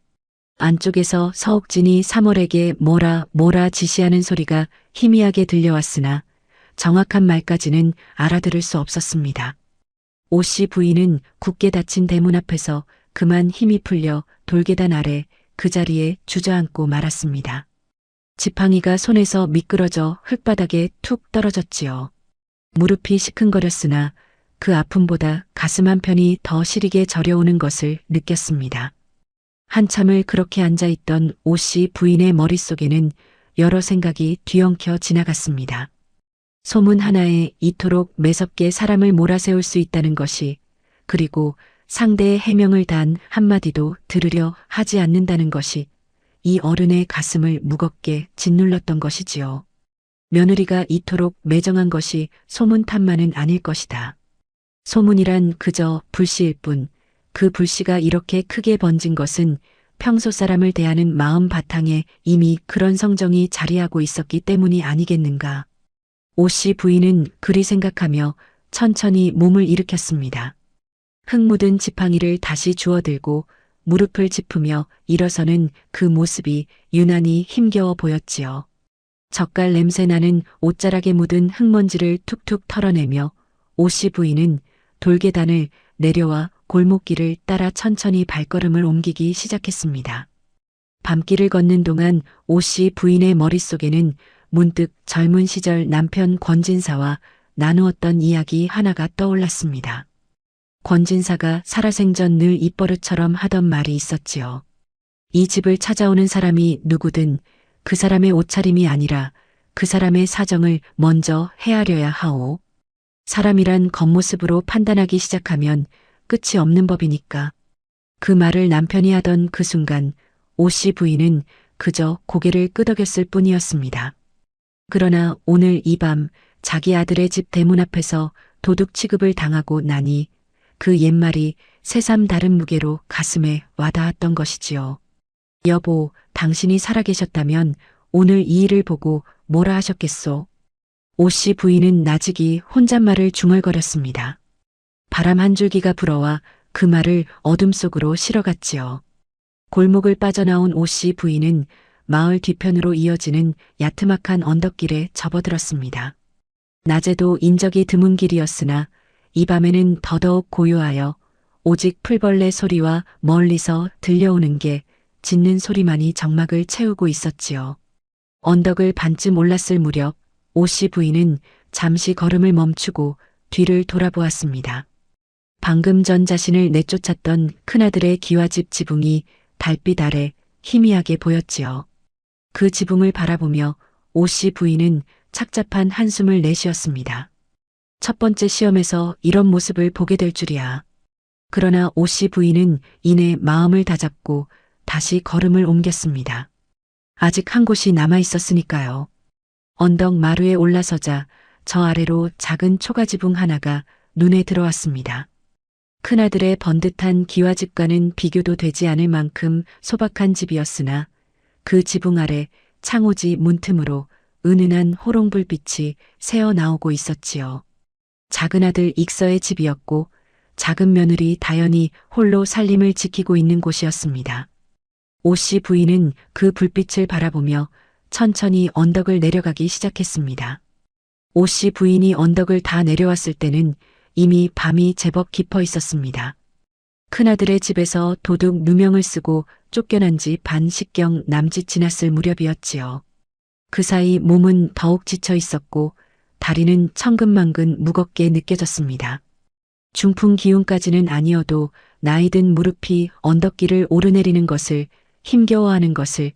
안쪽에서 서옥진이 사몰에게 뭐라 지시하는 소리가 희미하게 들려왔으나 정확한 말까지는 알아들을 수 없었습니다. 오씨 부인은 굳게 닫힌 대문 앞에서 그만 힘이 풀려 돌계단 아래 그 자리에 주저앉고 말았습니다. 지팡이가 손에서 미끄러져 흙바닥에 툭 떨어졌지요. 무릎이 시큰거렸으나 그 아픔보다 가슴 한편이 더 시리게 저려오는 것을 느꼈습니다. 한참을 그렇게 앉아있던 오씨 부인의 머릿속에는 여러 생각이 뒤엉켜 지나갔습니다. 소문 하나에 이토록 매섭게 사람을 몰아세울 수 있다는 것이, 그리고 상대의 해명을 단 한마디도 들으려 하지 않는다는 것이 이 어른의 가슴을 무겁게 짓눌렀던 것이지요. 며느리가 이토록 매정한 것이 소문탄만은 아닐 것이다. 소문이란 그저 불씨일 뿐, 그 불씨가 이렇게 크게 번진 것은 평소 사람을 대하는 마음 바탕에 이미 그런 성정이 자리하고 있었기 때문이 아니겠는가. 오씨 부인은 그리 생각하며 천천히 몸을 일으켰습니다. 흙 묻은 지팡이를 다시 주워들고 무릎을 짚으며 일어서는 그 모습이 유난히 힘겨워 보였지요. 젓갈 냄새 나는 옷자락에 묻은 흙먼지를 툭툭 털어내며 오씨 부인은 돌계단을 내려와 골목길을 따라 천천히 발걸음을 옮기기 시작했습니다. 밤길을 걷는 동안 오씨 부인의 머릿속에는 문득 젊은 시절 남편 권진사와 나누었던 이야기 하나가 떠올랐습니다. 권진사가 살아생전 늘 입버릇처럼 하던 말이 있었지요. 이 집을 찾아오는 사람이 누구든 그 사람의 옷차림이 아니라 그 사람의 사정을 먼저 헤아려야 하오. 사람이란 겉모습으로 판단하기 시작하면 끝이 없는 법이니까. 그 말을 남편이 하던 그 순간 오씨 부인은 그저 고개를 끄덕였을 뿐이었습니다. 그러나 오늘 이 밤 자기 아들의 집 대문 앞에서 도둑 취급을 당하고 나니 그 옛말이 새삼 다른 무게로 가슴에 와닿았던 것이지요. 여보, 당신이 살아계셨다면 오늘 이 일을 보고 뭐라 하셨겠소? 오씨 부인은 나직이 혼잣말을 중얼거렸습니다. 바람 한 줄기가 불어와 그 말을 어둠 속으로 실어갔지요. 골목을 빠져나온 오씨 부인은 마을 뒤편으로 이어지는 야트막한 언덕길에 접어들었습니다. 낮에도 인적이 드문 길이었으나 이 밤에는 더더욱 고요하여 오직 풀벌레 소리와 멀리서 들려오는 게 짖는 소리만이 정막을 채우고 있었지요. 언덕을 반쯤 올랐을 무렵 오씨 부인은 잠시 걸음을 멈추고 뒤를 돌아보았습니다. 방금 전 자신을 내쫓았던 큰아들의 기와집 지붕이 달빛 아래 희미하게 보였지요. 그 지붕을 바라보며 오씨 부인은 착잡한 한숨을 내쉬었습니다. 첫 번째 시험에서 이런 모습을 보게 될 줄이야. 그러나 오씨 부인은 이내 마음을 다잡고 다시 걸음을 옮겼습니다. 아직 한 곳이 남아 있었으니까요. 언덕 마루에 올라서자 저 아래로 작은 초가지붕 하나가 눈에 들어왔습니다. 큰아들의 번듯한 기와집과는 비교도 되지 않을 만큼 소박한 집이었으나 그 지붕 아래 창호지 문틈으로 은은한 호롱불빛이 새어 나오고 있었지요. 작은 아들 익서의 집이었고 작은 며느리 다연이 홀로 살림을 지키고 있는 곳이었습니다. 오씨 부인은 그 불빛을 바라보며 천천히 언덕을 내려가기 시작했습니다. 오씨 부인이 언덕을 다 내려왔을 때는 이미 밤이 제법 깊어 있었습니다. 큰아들의 집에서 도둑 누명을 쓰고 쫓겨난 지 반식경 남짓 지났을 무렵이었지요. 그 사이 몸은 더욱 지쳐 있었고 다리는 천근만근 무겁게 느껴졌습니다. 중풍 기운까지는 아니어도 나이든 무릎이 언덕길을 오르내리는 것을 힘겨워하는 것을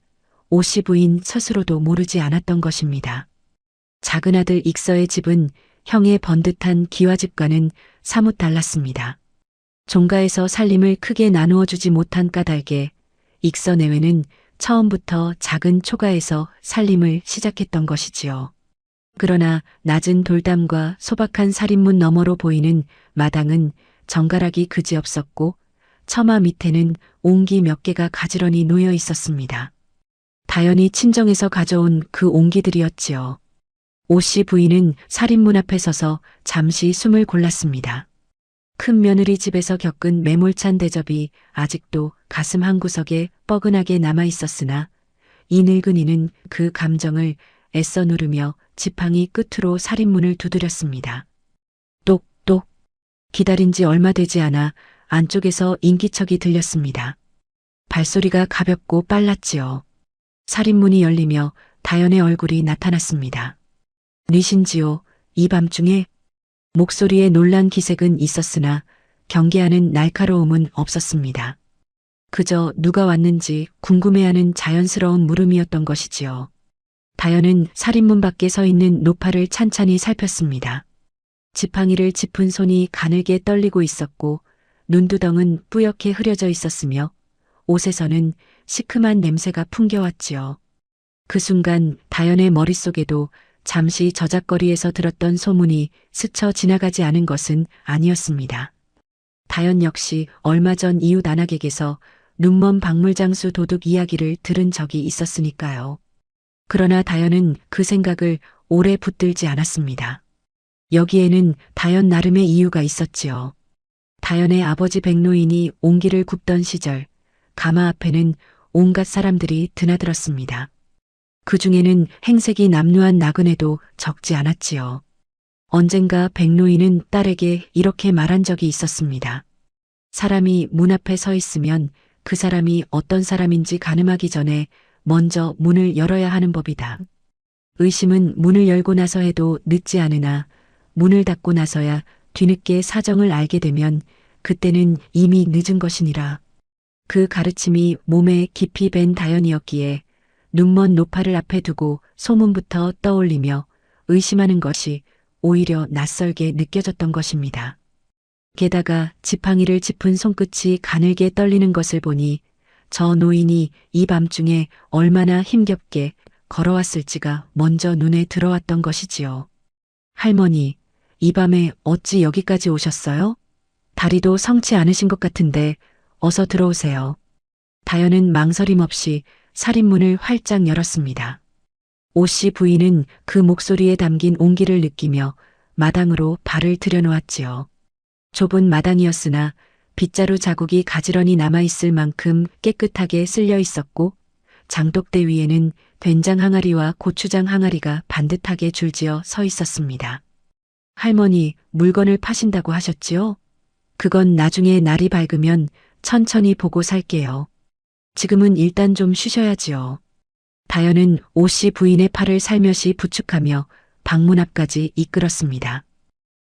오씨 부인 스스로도 모르지 않았던 것입니다. 작은 아들 익서의 집은 형의 번듯한 기와집과는 사뭇 달랐습니다. 종가에서 살림을 크게 나누어 주지 못한 까닭에 익서 내외는 처음부터 작은 초가에서 살림을 시작했던 것이지요. 그러나 낮은 돌담과 소박한 살인문 너머로 보이는 마당은 정갈하기 그지없었고 처마 밑에는 옹기 몇 개가 가지런히 놓여 있었습니다. 다연히 친정에서 가져온 그 옹기들이었지요. 오씨 부인은 살인문 앞에 서서 잠시 숨을 골랐습니다. 큰 며느리 집에서 겪은 매몰찬 대접이 아직도 가슴 한구석에 뻐근하게 남아 있었으나 이 늙은이는 그 감정을 애써 누르며 지팡이 끝으로 살인문을 두드렸습니다. 똑똑. 기다린 지 얼마 되지 않아 안쪽에서 인기척이 들렸습니다. 발소리가 가볍고 빨랐지요. 살인문이 열리며 다연의 얼굴이 나타났습니다. 뉘신지요, 이 밤중에? 목소리에 놀란 기색은 있었으나 경계하는 날카로움은 없었습니다. 그저 누가 왔는지 궁금해하는 자연스러운 물음이었던 것이지요. 다연은 살인문 밖에 서 있는 노파를 찬찬히 살폈습니다. 지팡이를 짚은 손이 가늘게 떨리고 있었고 눈두덩은 뿌옇게 흐려져 있었으며 옷에서는 시큼한 냄새가 풍겨왔지요. 그 순간 다연의 머릿속에도 잠시 저작거리에서 들었던 소문이 스쳐 지나가지 않은 것은 아니었습니다. 다연 역시 얼마 전 이웃 안악에게서 눈먼 박물장수 도둑 이야기를 들은 적이 있었으니까요. 그러나 다연은 그 생각을 오래 붙들지 않았습니다. 여기에는 다연 나름의 이유가 있었지요. 다연의 아버지 백노인이 옹기를 굽던 시절 가마 앞에는 온갖 사람들이 드나들었습니다. 그 중에는 행색이 남루한 나그네도 적지 않았지요. 언젠가 백노인은 딸에게 이렇게 말한 적이 있었습니다. 사람이 문 앞에 서 있으면 그 사람이 어떤 사람인지 가늠하기 전에 먼저 문을 열어야 하는 법이다. 의심은 문을 열고 나서 해도 늦지 않으나 문을 닫고 나서야 뒤늦게 사정을 알게 되면 그때는 이미 늦은 것이니라. 그 가르침이 몸에 깊이 밴 다연이었기에 눈먼 노파를 앞에 두고 소문부터 떠올리며 의심하는 것이 오히려 낯설게 느껴졌던 것입니다. 게다가 지팡이를 짚은 손끝이 가늘게 떨리는 것을 보니 저 노인이 이 밤중에 얼마나 힘겹게 걸어왔을지가 먼저 눈에 들어왔던 것이지요. 할머니, 이 밤에 어찌 여기까지 오셨어요? 다리도 성치 않으신 것 같은데 어서 들어오세요. 다연은 망설임 없이 살인문을 활짝 열었습니다. 오씨 부인은 그 목소리에 담긴 온기를 느끼며 마당으로 발을 들여놓았지요. 좁은 마당이었으나 빗자루 자국이 가지런히 남아있을 만큼 깨끗하게 쓸려 있었고 장독대 위에는 된장 항아리와 고추장 항아리가 반듯하게 줄지어 서 있었습니다. 할머니, 물건을 파신다고 하셨지요? 그건 나중에 날이 밝으면 천천히 보고 살게요. 지금은 일단 좀 쉬셔야지요. 다연은 오씨 부인의 팔을 살며시 부축하며 방문 앞까지 이끌었습니다.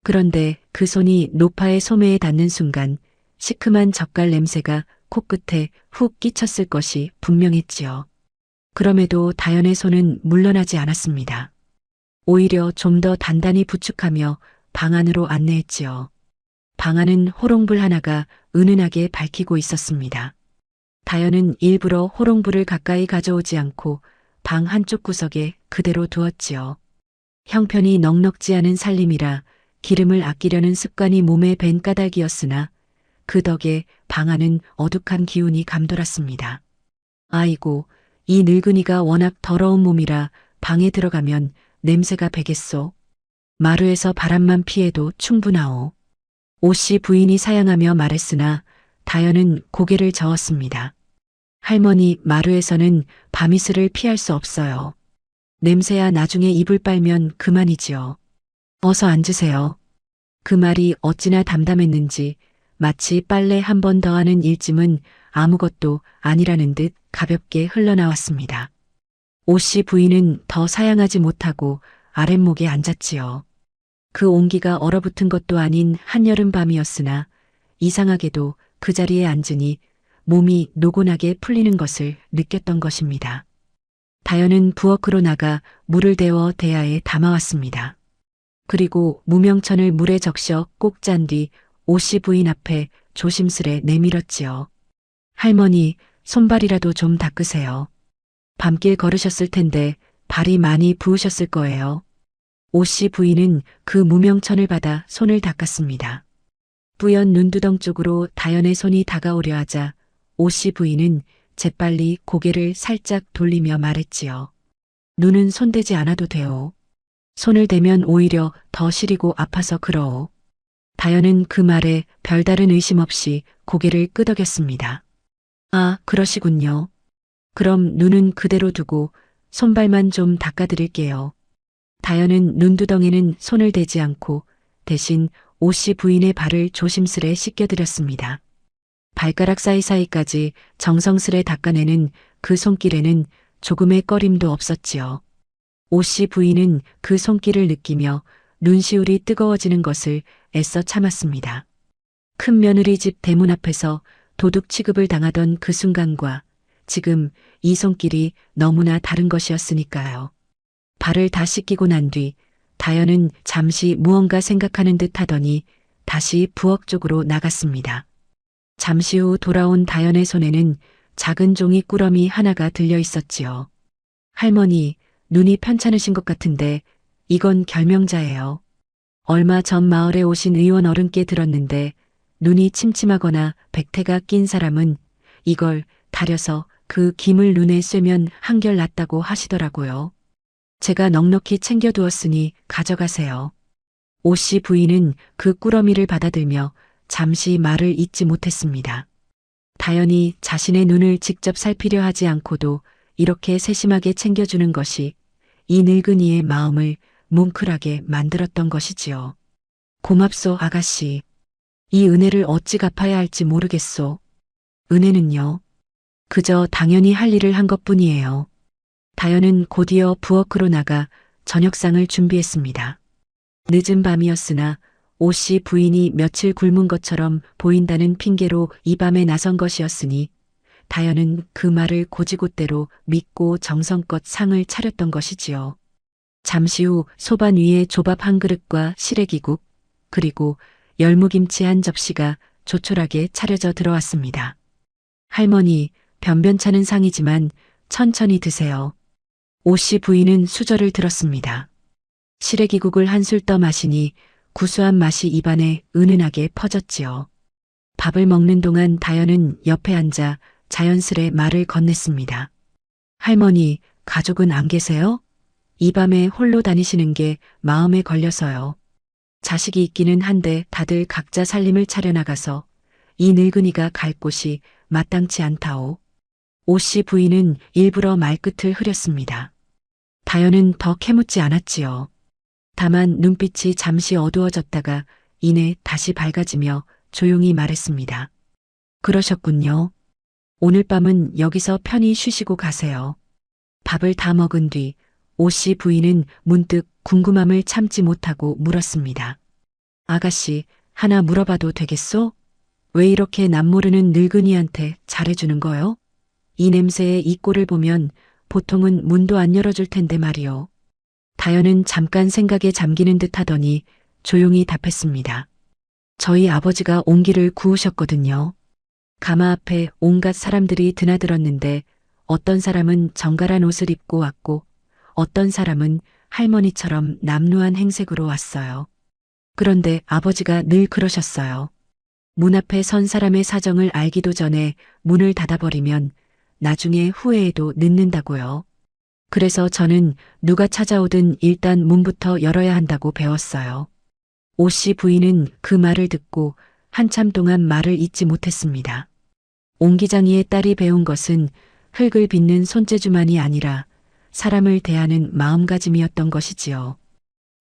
그런데 그 손이 노파의 소매에 닿는 순간 시큼한 젓갈 냄새가 코끝에 훅 끼쳤을 것이 분명했지요. 그럼에도 다연의 손은 물러나지 않았습니다. 오히려 좀 더 단단히 부축하며 방 안으로 안내했지요. 방 안은 호롱불 하나가 은은하게 밝히고 있었습니다. 다연은 일부러 호롱불을 가까이 가져오지 않고 방 한쪽 구석에 그대로 두었지요. 형편이 넉넉지 않은 살림이라 기름을 아끼려는 습관이 몸에 밴 까닭이었으나 그 덕에 방 안은 어둑한 기운이 감돌았습니다. 아이고, 이 늙은이가 워낙 더러운 몸이라 방에 들어가면 냄새가 배겠소. 마루에서 바람만 피해도 충분하오. 오씨 부인이 사양하며 말했으나 다연은 고개를 저었습니다. 할머니, 마루에서는 밤이슬을 피할 수 없어요. 냄새야 나중에 이불 빨면 그만이지요. 어서 앉으세요. 그 말이 어찌나 담담했는지 마치 빨래 한 번 더 하는 일짐은 아무것도 아니라는 듯 가볍게 흘러나왔습니다. 오씨 부인은 더 사양하지 못하고 아랫목에 앉았지요. 그 온기가 얼어붙은 것도 아닌 한여름 밤이었으나 이상하게도 그 자리에 앉으니 몸이 노곤하게 풀리는 것을 느꼈던 것입니다. 다연은 부엌으로 나가 물을 데워 대야에 담아왔습니다. 그리고 무명천을 물에 적셔 꼭 짠 뒤 오씨 부인 앞에 조심스레 내밀었지요. 할머니, 손발이라도 좀 닦으세요. 밤길 걸으셨을 텐데 발이 많이 부으셨을 거예요. 오씨 부인은 그 무명천을 받아 손을 닦았습니다. 뿌연 눈두덩 쪽으로 다연의 손이 다가오려 하자 오씨 부인은 재빨리 고개를 살짝 돌리며 말했지요. 눈은 손대지 않아도 돼요. 손을 대면 오히려 더 시리고 아파서 그러오. 다현은 그 말에 별다른 의심 없이 고개를 끄덕였습니다. 아, 그러시군요. 그럼 눈은 그대로 두고 손발만 좀 닦아드릴게요. 다현은 눈두덩이는 손을 대지 않고 대신 오씨 부인의 발을 조심스레 씻겨드렸습니다. 발가락 사이사이까지 정성스레 닦아내는 그 손길에는 조금의 꺼림도 없었지요. 오씨 부인은 그 손길을 느끼며 눈시울이 뜨거워지는 것을 애써 참았습니다. 큰 며느리 집 대문 앞에서 도둑 취급을 당하던 그 순간과 지금 이 손길이 너무나 다른 것이었으니까요. 발을 다 씻기고 난 뒤 다현은 잠시 무언가 생각하는 듯 하더니 다시 부엌 쪽으로 나갔습니다. 잠시 후 돌아온 다현의 손에는 작은 종이 꾸러미 하나가 들려 있었지요. 할머니, 눈이 편찮으신 것 같은데 이건 결명자예요. 얼마 전 마을에 오신 의원 어른께 들었는데 눈이 침침하거나 백태가 낀 사람은 이걸 다려서 그 김을 눈에 쐬면 한결 낫다고 하시더라고요. 제가 넉넉히 챙겨두었으니 가져가세요. 오씨 부인은 그 꾸러미를 받아들며 잠시 말을 잇지 못했습니다. 다현이 자신의 눈을 직접 살피려 하지 않고도 이렇게 세심하게 챙겨주는 것이 이 늙은이의 마음을 뭉클하게 만들었던 것이지요. 고맙소, 아가씨. 이 은혜를 어찌 갚아야 할지 모르겠소. 은혜는요. 그저 당연히 할 일을 한 것뿐이에요. 다현은 곧이어 부엌으로 나가 저녁상을 준비했습니다. 늦은 밤이었으나 오씨 부인이 며칠 굶은 것처럼 보인다는 핑계로 이 밤에 나선 것이었으니 다현은 그 말을 곧이곧대로 믿고 정성껏 상을 차렸던 것이지요. 잠시 후 소반 위에 조밥 한 그릇과 시래기국 그리고 열무김치 한 접시가 조촐하게 차려져 들어왔습니다. 할머니, 변변찮은 상이지만 천천히 드세요. 오씨 부인은 수저를 들었습니다. 시래기국을 한술 떠 마시니 구수한 맛이 입안에 은은하게 퍼졌지요. 밥을 먹는 동안 다현은 옆에 앉아 자연스레 말을 건넸습니다. 할머니, 가족은 안 계세요? 이 밤에 홀로 다니시는 게 마음에 걸려서요. 자식이 있기는 한데 다들 각자 살림을 차려나가서 이 늙은이가 갈 곳이 마땅치 않다오. 오씨 부인은 일부러 말끝을 흐렸습니다. 다현은 더 캐묻지 않았지요. 다만 눈빛이 잠시 어두워졌다가 이내 다시 밝아지며 조용히 말했습니다. 그러셨군요. 오늘 밤은 여기서 편히 쉬시고 가세요. 밥을 다 먹은 뒤 오씨 부인은 문득 궁금함을 참지 못하고 물었습니다. 아가씨, 하나 물어봐도 되겠소? 왜 이렇게 남모르는 늙은이한테 잘해주는 거요? 이 냄새에 이 꼴을 보면 보통은 문도 안 열어줄 텐데 말이요. 다현은 잠깐 생각에 잠기는 듯 하더니 조용히 답했습니다. 저희 아버지가 옹기를 구우셨거든요. 가마 앞에 온갖 사람들이 드나들었는데 어떤 사람은 정갈한 옷을 입고 왔고 어떤 사람은 할머니처럼 남루한 행색으로 왔어요. 그런데 아버지가 늘 그러셨어요. 문 앞에 선 사람의 사정을 알기도 전에 문을 닫아버리면 나중에 후회해도 늦는다고요. 그래서 저는 누가 찾아오든 일단 문부터 열어야 한다고 배웠어요. 오씨 부인은 그 말을 듣고 한참 동안 말을 잇지 못했습니다. 옹기장이의 딸이 배운 것은 흙을 빚는 손재주만이 아니라 사람을 대하는 마음가짐이었던 것이지요.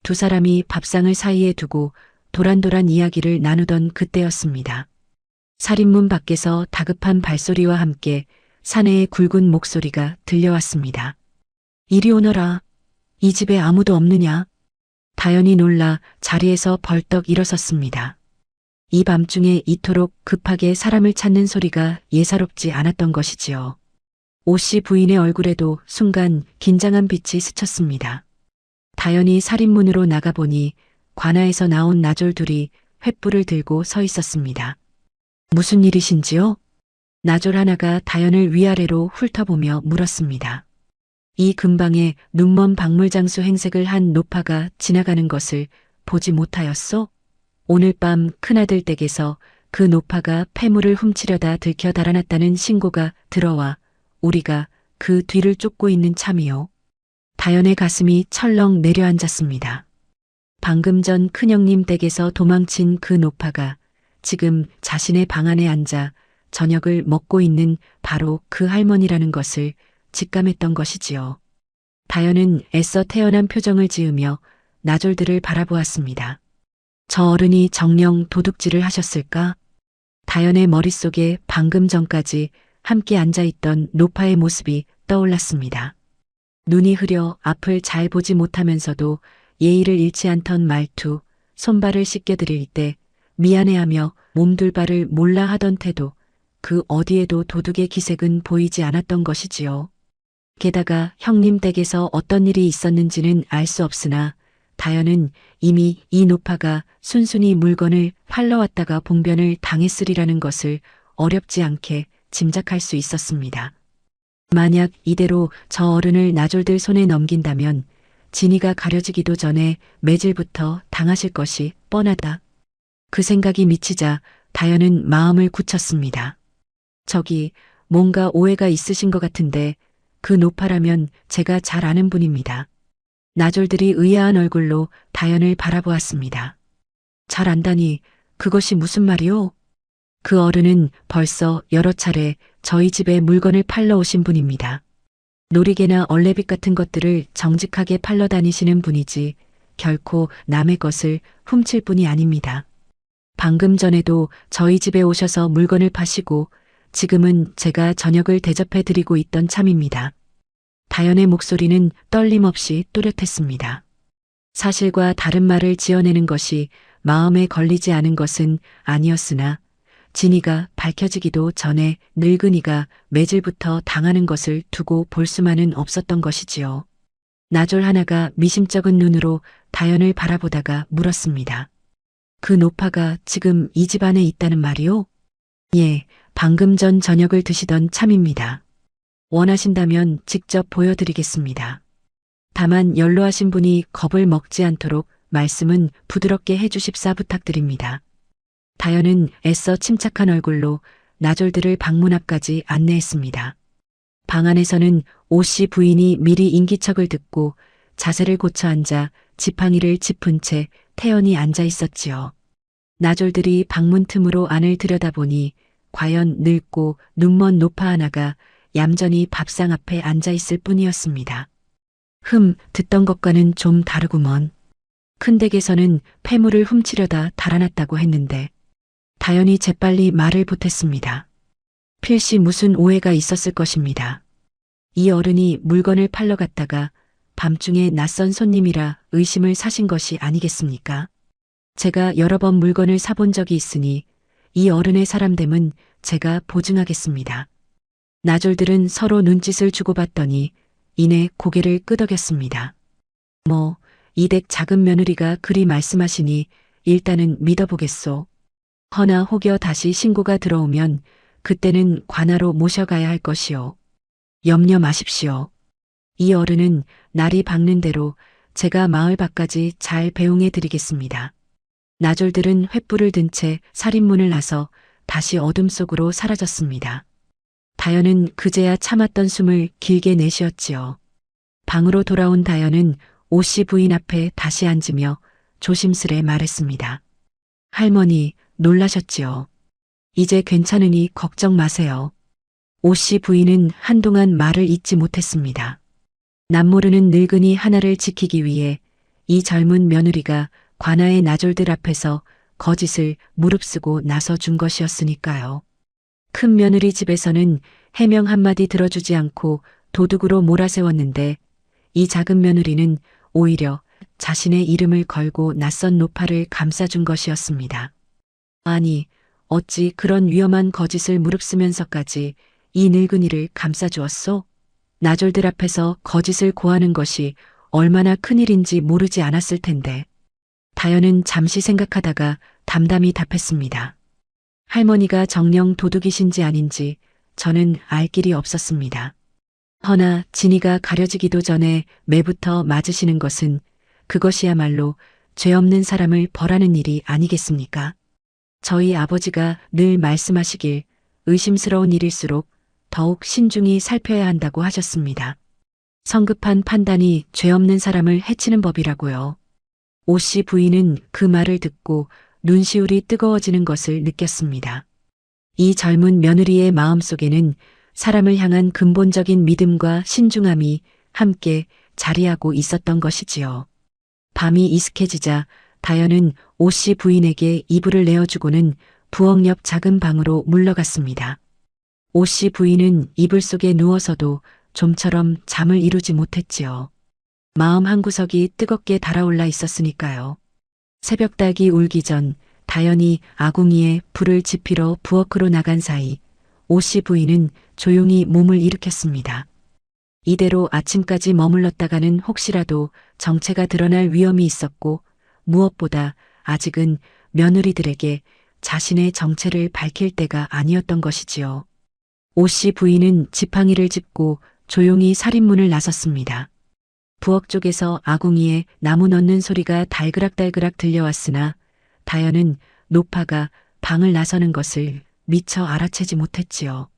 두 사람이 밥상을 사이에 두고 도란도란 이야기를 나누던 그때였습니다. 살인문 밖에서 다급한 발소리와 함께 사내의 굵은 목소리가 들려왔습니다. 이리 오너라. 이 집에 아무도 없느냐? 다현이 놀라 자리에서 벌떡 일어섰습니다. 이 밤중에 이토록 급하게 사람을 찾는 소리가 예사롭지 않았던 것이지요. 오씨 부인의 얼굴에도 순간 긴장한 빛이 스쳤습니다. 다현이 살인문으로 나가보니 관아에서 나온 나졸 둘이 횃불을 들고 서 있었습니다. 무슨 일이신지요? 나졸 하나가 다현을 위아래로 훑어보며 물었습니다. 이 근방에 눈먼 박물장수 행색을 한 노파가 지나가는 것을 보지 못하였소? 오늘 밤 큰아들 댁에서 그 노파가 폐물을 훔치려다 들켜 달아났다는 신고가 들어와 우리가 그 뒤를 쫓고 있는 참이요. 다현의 가슴이 철렁 내려앉았습니다. 방금 전 큰형님 댁에서 도망친 그 노파가 지금 자신의 방 안에 앉아 저녁을 먹고 있는 바로 그 할머니라는 것을 직감했던 것이지요. 다연은 애써 태연한 표정을 지으며 나졸들을 바라보았습니다. 저 어른이 정녕 도둑질을 하셨을까? 다연의 머릿속에 방금 전까지 함께 앉아있던 노파의 모습이 떠올랐습니다. 눈이 흐려 앞을 잘 보지 못하면서도 예의를 잃지 않던 말투, 손발을 씻겨드릴 때 미안해하며 몸둘 바를 몰라 하던 태도, 그 어디에도 도둑의 기색은 보이지 않았던 것이지요. 게다가 형님 댁에서 어떤 일이 있었는지는 알 수 없으나 다연은 이미 이 노파가 순순히 물건을 팔러왔다가 봉변을 당했으리라는 것을 어렵지 않게 짐작할 수 있었습니다. 만약 이대로 저 어른을 나졸들 손에 넘긴다면 진이가 가려지기도 전에 매질부터 당하실 것이 뻔하다. 그 생각이 미치자 다연은 마음을 굳혔습니다. 저기 뭔가 오해가 있으신 것 같은데 그 노파라면 제가 잘 아는 분입니다. 나졸들이 의아한 얼굴로 다연을 바라보았습니다. 잘 안다니 그것이 무슨 말이오? 그 어른은 벌써 여러 차례 저희 집에 물건을 팔러 오신 분입니다. 놀이개나 얼레빗 같은 것들을 정직하게 팔러 다니시는 분이지 결코 남의 것을 훔칠 분이 아닙니다. 방금 전에도 저희 집에 오셔서 물건을 파시고 지금은 제가 저녁을 대접해 드리고 있던 참입니다. 다연의 목소리는 떨림 없이 또렷했습니다. 사실과 다른 말을 지어내는 것이 마음에 걸리지 않은 것은 아니었으나 진이가 밝혀지기도 전에 늙은이가 매질부터 당하는 것을 두고 볼 수만은 없었던 것이지요. 나졸 하나가 미심쩍은 눈으로 다연을 바라보다가 물었습니다. 그 노파가 지금 이 집 안에 있다는 말이오? 예, 방금 전 저녁을 드시던 참입니다. 원하신다면 직접 보여드리겠습니다. 다만 연로하신 분이 겁을 먹지 않도록 말씀은 부드럽게 해주십사 부탁드립니다. 다연은 애써 침착한 얼굴로 나졸들을 방문 앞까지 안내했습니다. 방 안에서는 오씨 부인이 미리 인기척을 듣고 자세를 고쳐 앉아 지팡이를 짚은 채 태연히 앉아 있었지요. 나졸들이 방문 틈으로 안을 들여다보니 과연 늙고 눈먼 노파 하나가 얌전히 밥상 앞에 앉아 있을 뿐이었습니다. 듣던 것과는 좀 다르구먼. 큰 댁에서는 폐물을 훔치려다 달아났다고 했는데 다연이 재빨리 말을 보탰습니다. 필시 무슨 오해가 있었을 것입니다. 이 어른이 물건을 팔러 갔다가 밤중에 낯선 손님이라 의심을 사신 것이 아니겠습니까? 제가 여러 번 물건을 사본 적이 있으니 이 어른의 사람됨은 제가 보증하겠습니다. 나졸들은 서로 눈짓을 주고받더니 이내 고개를 끄덕였습니다. 이 댁 작은 며느리가 그리 말씀하시니 일단은 믿어보겠소. 허나 혹여 다시 신고가 들어오면 그때는 관하로 모셔가야 할 것이오. 염려 마십시오. 이 어른은 날이 밝는 대로 제가 마을 밖까지 잘 배웅해 드리겠습니다. 나졸들은 횃불을 든 채 살인문을 나서 다시 어둠 속으로 사라졌습니다. 다연은 그제야 참았던 숨을 길게 내쉬었지요. 방으로 돌아온 다연은 오씨 부인 앞에 다시 앉으며 조심스레 말했습니다. 할머니, 놀라셨지요. 이제 괜찮으니 걱정 마세요. 오씨 부인은 한동안 말을 잇지 못했습니다. 남모르는 늙은이 하나를 지키기 위해 이 젊은 며느리가 관아의 나졸들 앞에서 거짓을 무릅쓰고 나서준 것이었으니까요. 큰 며느리 집에서는 해명 한마디 들어주지 않고 도둑으로 몰아세웠는데 이 작은 며느리는 오히려 자신의 이름을 걸고 낯선 노파를 감싸준 것이었습니다. 아니, 어찌 그런 위험한 거짓을 무릅쓰면서까지 이 늙은이를 감싸주었소? 나졸들 앞에서 거짓을 고하는 것이 얼마나 큰일인지 모르지 않았을 텐데. 다연은 잠시 생각하다가 담담히 답했습니다. 할머니가 정녕 도둑이신지 아닌지 저는 알 길이 없었습니다. 허나 진이가 가려지기도 전에 매부터 맞으시는 것은 그것이야말로 죄 없는 사람을 벌하는 일이 아니겠습니까? 저희 아버지가 늘 말씀하시길 의심스러운 일일수록 더욱 신중히 살펴야 한다고 하셨습니다. 성급한 판단이 죄 없는 사람을 해치는 법이라고요. 오씨 부인은 그 말을 듣고 눈시울이 뜨거워지는 것을 느꼈습니다. 이 젊은 며느리의 마음속에는 사람을 향한 근본적인 믿음과 신중함이 함께 자리하고 있었던 것이지요. 밤이 이슥해지자 다연은 오씨 부인에게 이불을 내어주고는 부엌 옆 작은 방으로 물러갔습니다. 오씨 부인은 이불 속에 누워서도 좀처럼 잠을 이루지 못했지요. 마음 한구석이 뜨겁게 달아올라 있었으니까요. 새벽닭이 울기 전 다연이 아궁이에 불을 지피러 부엌으로 나간 사이 오씨 부인은 조용히 몸을 일으켰습니다. 이대로 아침까지 머물렀다가는 혹시라도 정체가 드러날 위험이 있었고 무엇보다 아직은 며느리들에게 자신의 정체를 밝힐 때가 아니었던 것이지요. 오씨 부인은 지팡이를 짚고 조용히 살인문을 나섰습니다. 부엌 쪽에서 아궁이에 나무 넣는 소리가 달그락달그락 들려왔으나 다연은 노파가 방을 나서는 것을 미처 알아채지 못했지요.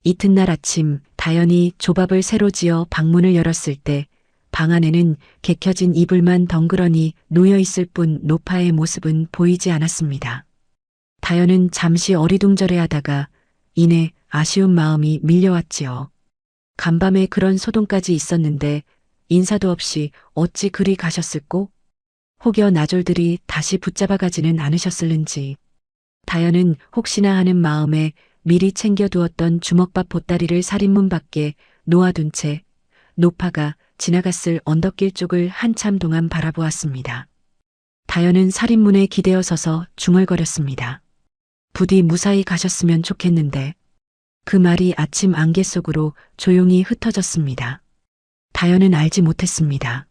이튿날 아침 다연이 조밥을 새로 지어 방문을 열었을 때 방 안에는 개켜진 이불만 덩그러니 놓여 있을 뿐 노파의 모습은 보이지 않았습니다. 다연은 잠시 어리둥절해하다가 이내 아쉬운 마음이 밀려왔지요. 간밤에 그런 소동까지 있었는데 인사도 없이 어찌 그리 가셨을꼬? 혹여 나졸들이 다시 붙잡아가지는 않으셨을는지. 다연은 혹시나 하는 마음에 미리 챙겨두었던 주먹밥 보따리를 살인문 밖에 놓아둔 채 노파가 지나갔을 언덕길 쪽을 한참 동안 바라보았습니다. 다연은 살인문에 기대어 서서 중얼거렸습니다. 부디 무사히 가셨으면 좋겠는데. 그 말이 아침 안개 속으로 조용히 흩어졌습니다. 다연은 알지 못했습니다.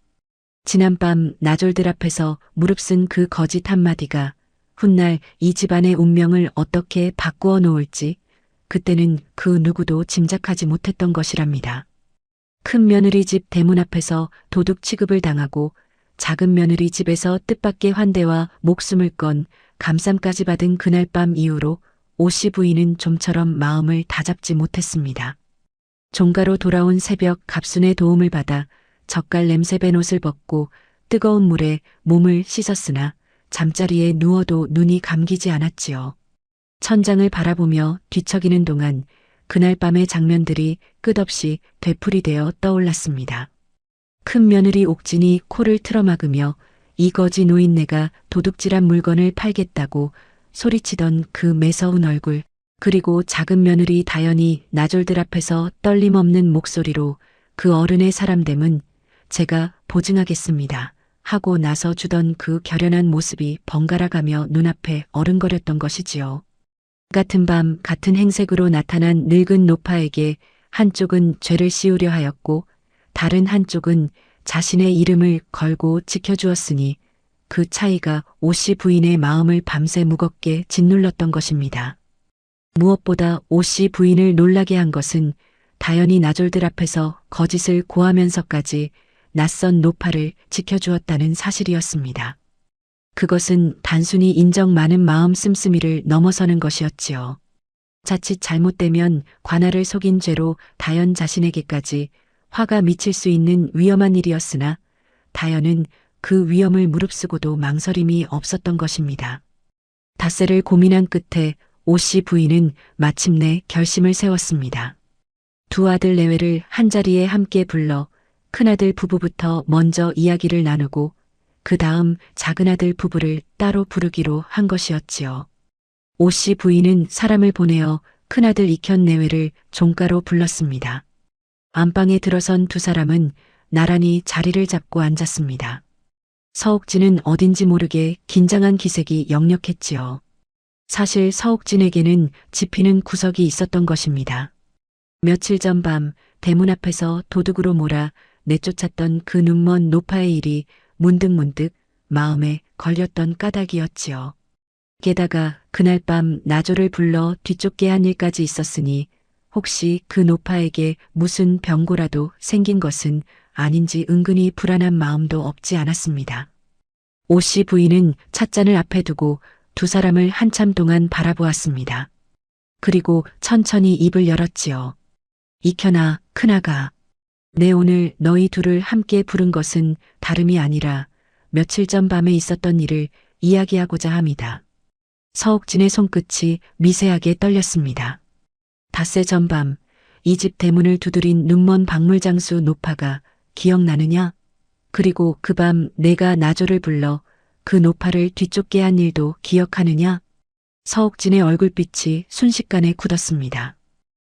지난밤 나졸들 앞에서 무릅쓴 그 거짓 한마디가 훗날 이 집안의 운명을 어떻게 바꾸어 놓을지 그때는 그 누구도 짐작하지 못했던 것이랍니다. 큰 며느리 집 대문 앞에서 도둑 취급을 당하고 작은 며느리 집에서 뜻밖의 환대와 목숨을 건 감쌈까지 받은 그날 밤 이후로 오씨 부인은 좀처럼 마음을 다잡지 못했습니다. 종가로 돌아온 새벽 갑순의 도움을 받아 젓갈 냄새 밴 옷을 벗고 뜨거운 물에 몸을 씻었으나 잠자리에 누워도 눈이 감기지 않았지요. 천장을 바라보며 뒤척이는 동안 그날 밤의 장면들이 끝없이 되풀이되어 떠올랐습니다. 큰 며느리 옥진이 코를 틀어막으며 이 거지 노인네가 도둑질한 물건을 팔겠다고 소리치던 그 매서운 얼굴, 그리고 작은 며느리 다연이 나졸들 앞에서 떨림 없는 목소리로 그 어른의 사람됨은 제가 보증하겠습니다 하고 나서 주던 그 결연한 모습이 번갈아가며 눈앞에 어른거렸던 것이지요. 같은 밤 같은 행색으로 나타난 늙은 노파에게 한쪽은 죄를 씌우려 하였고 다른 한쪽은 자신의 이름을 걸고 지켜주었으니 그 차이가 오씨 부인의 마음을 밤새 무겁게 짓눌렀던 것입니다. 무엇보다 오씨 부인을 놀라게 한 것은 다연이 나졸들 앞에서 거짓을 고하면서까지 낯선 노파를 지켜주었다는 사실이었습니다. 그것은 단순히 인정 많은 마음 씀씀이를 넘어서는 것이었지요. 자칫 잘못되면 관아를 속인 죄로 다연 자신에게까지 화가 미칠 수 있는 위험한 일이었으나 다연은 그 위험을 무릅쓰고도 망설임이 없었던 것입니다. 닷새를 고민한 끝에 오씨 부인은 마침내 결심을 세웠습니다. 두 아들 내외를 한자리에 함께 불러 큰아들 부부부터 먼저 이야기를 나누고 그 다음 작은아들 부부를 따로 부르기로 한 것이었지요. 오씨 부인은 사람을 보내어 큰아들 익현 내외를 종가로 불렀습니다. 안방에 들어선 두 사람은 나란히 자리를 잡고 앉았습니다. 서옥진은 어딘지 모르게 긴장한 기색이 역력했지요. 사실 서옥진에게는 지피는 구석이 있었던 것입니다. 며칠 전 밤 대문 앞에서 도둑으로 몰아 내쫓았던 그 눈먼 노파의 일이 문득문득 마음에 걸렸던 까닭이었지요. 게다가 그날 밤 나조를 불러 뒤쫓게 한 일까지 있었으니 혹시 그 노파에게 무슨 병고라도 생긴 것은 아닌지 은근히 불안한 마음도 없지 않았습니다. 오씨 부인은 찻잔을 앞에 두고 두 사람을 한참 동안 바라보았습니다. 그리고 천천히 입을 열었지요. 익현아, 큰아가. 내 오늘 너희 둘을 함께 부른 것은 다름이 아니라 며칠 전 밤에 있었던 일을 이야기하고자 합니다. 서옥진의 손끝이 미세하게 떨렸습니다. 닷새 전밤 이 집 대문을 두드린 눈먼 박물장수 노파가 기억나느냐? 그리고 그 밤 내가 나조를 불러 그 노파를 뒤쫓게 한 일도 기억하느냐? 서옥진의 얼굴빛이 순식간에 굳었습니다.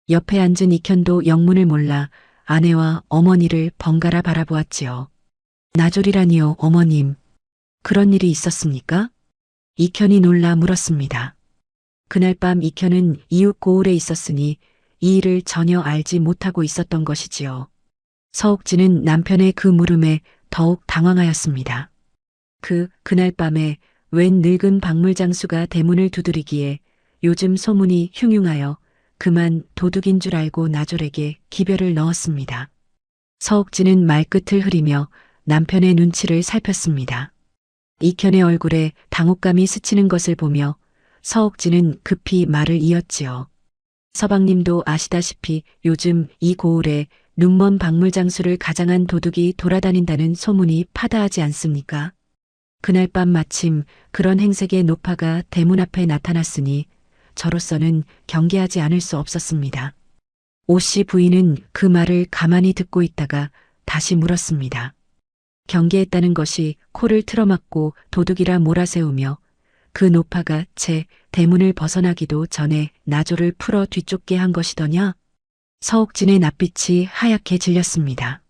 옆에 앉은 이현도 영문을 몰라 아내와 어머니를 번갈아 바라보았지요. 나졸이라니요, 어머님. 그런 일이 있었습니까? 이현이 놀라 물었습니다. 그날 밤 이현은 이웃 고을에 있었으니 이 일을 전혀 알지 못하고 있었던 것이지요. 서옥진은 남편의 그 물음에 더욱 당황하였습니다. 그날 밤에 웬 늙은 박물장수가 대문을 두드리기에 요즘 소문이 흉흉하여 그만 도둑인 줄 알고 나졸에게 기별을 넣었습니다. 서옥진은 말끝을 흐리며 남편의 눈치를 살폈습니다. 이현의 얼굴에 당혹감이 스치는 것을 보며 서옥진은 급히 말을 이었지요. 서방님도 아시다시피 요즘 이 고을에 눈먼 박물장수를 가장한 도둑이 돌아다닌다는 소문이 파다하지 않습니까? 그날 밤 마침 그런 행색의 노파가 대문 앞에 나타났으니 저로서는 경계하지 않을 수 없었습니다. 오씨 부인은 그 말을 가만히 듣고 있다가 다시 물었습니다. 경계했다는 것이 코를 틀어막고 도둑이라 몰아세우며 그 노파가 채 대문을 벗어나기도 전에 나조를 풀어 뒤쫓게 한 것이더냐? 서옥진의 낯빛이 하얗게 질렸습니다.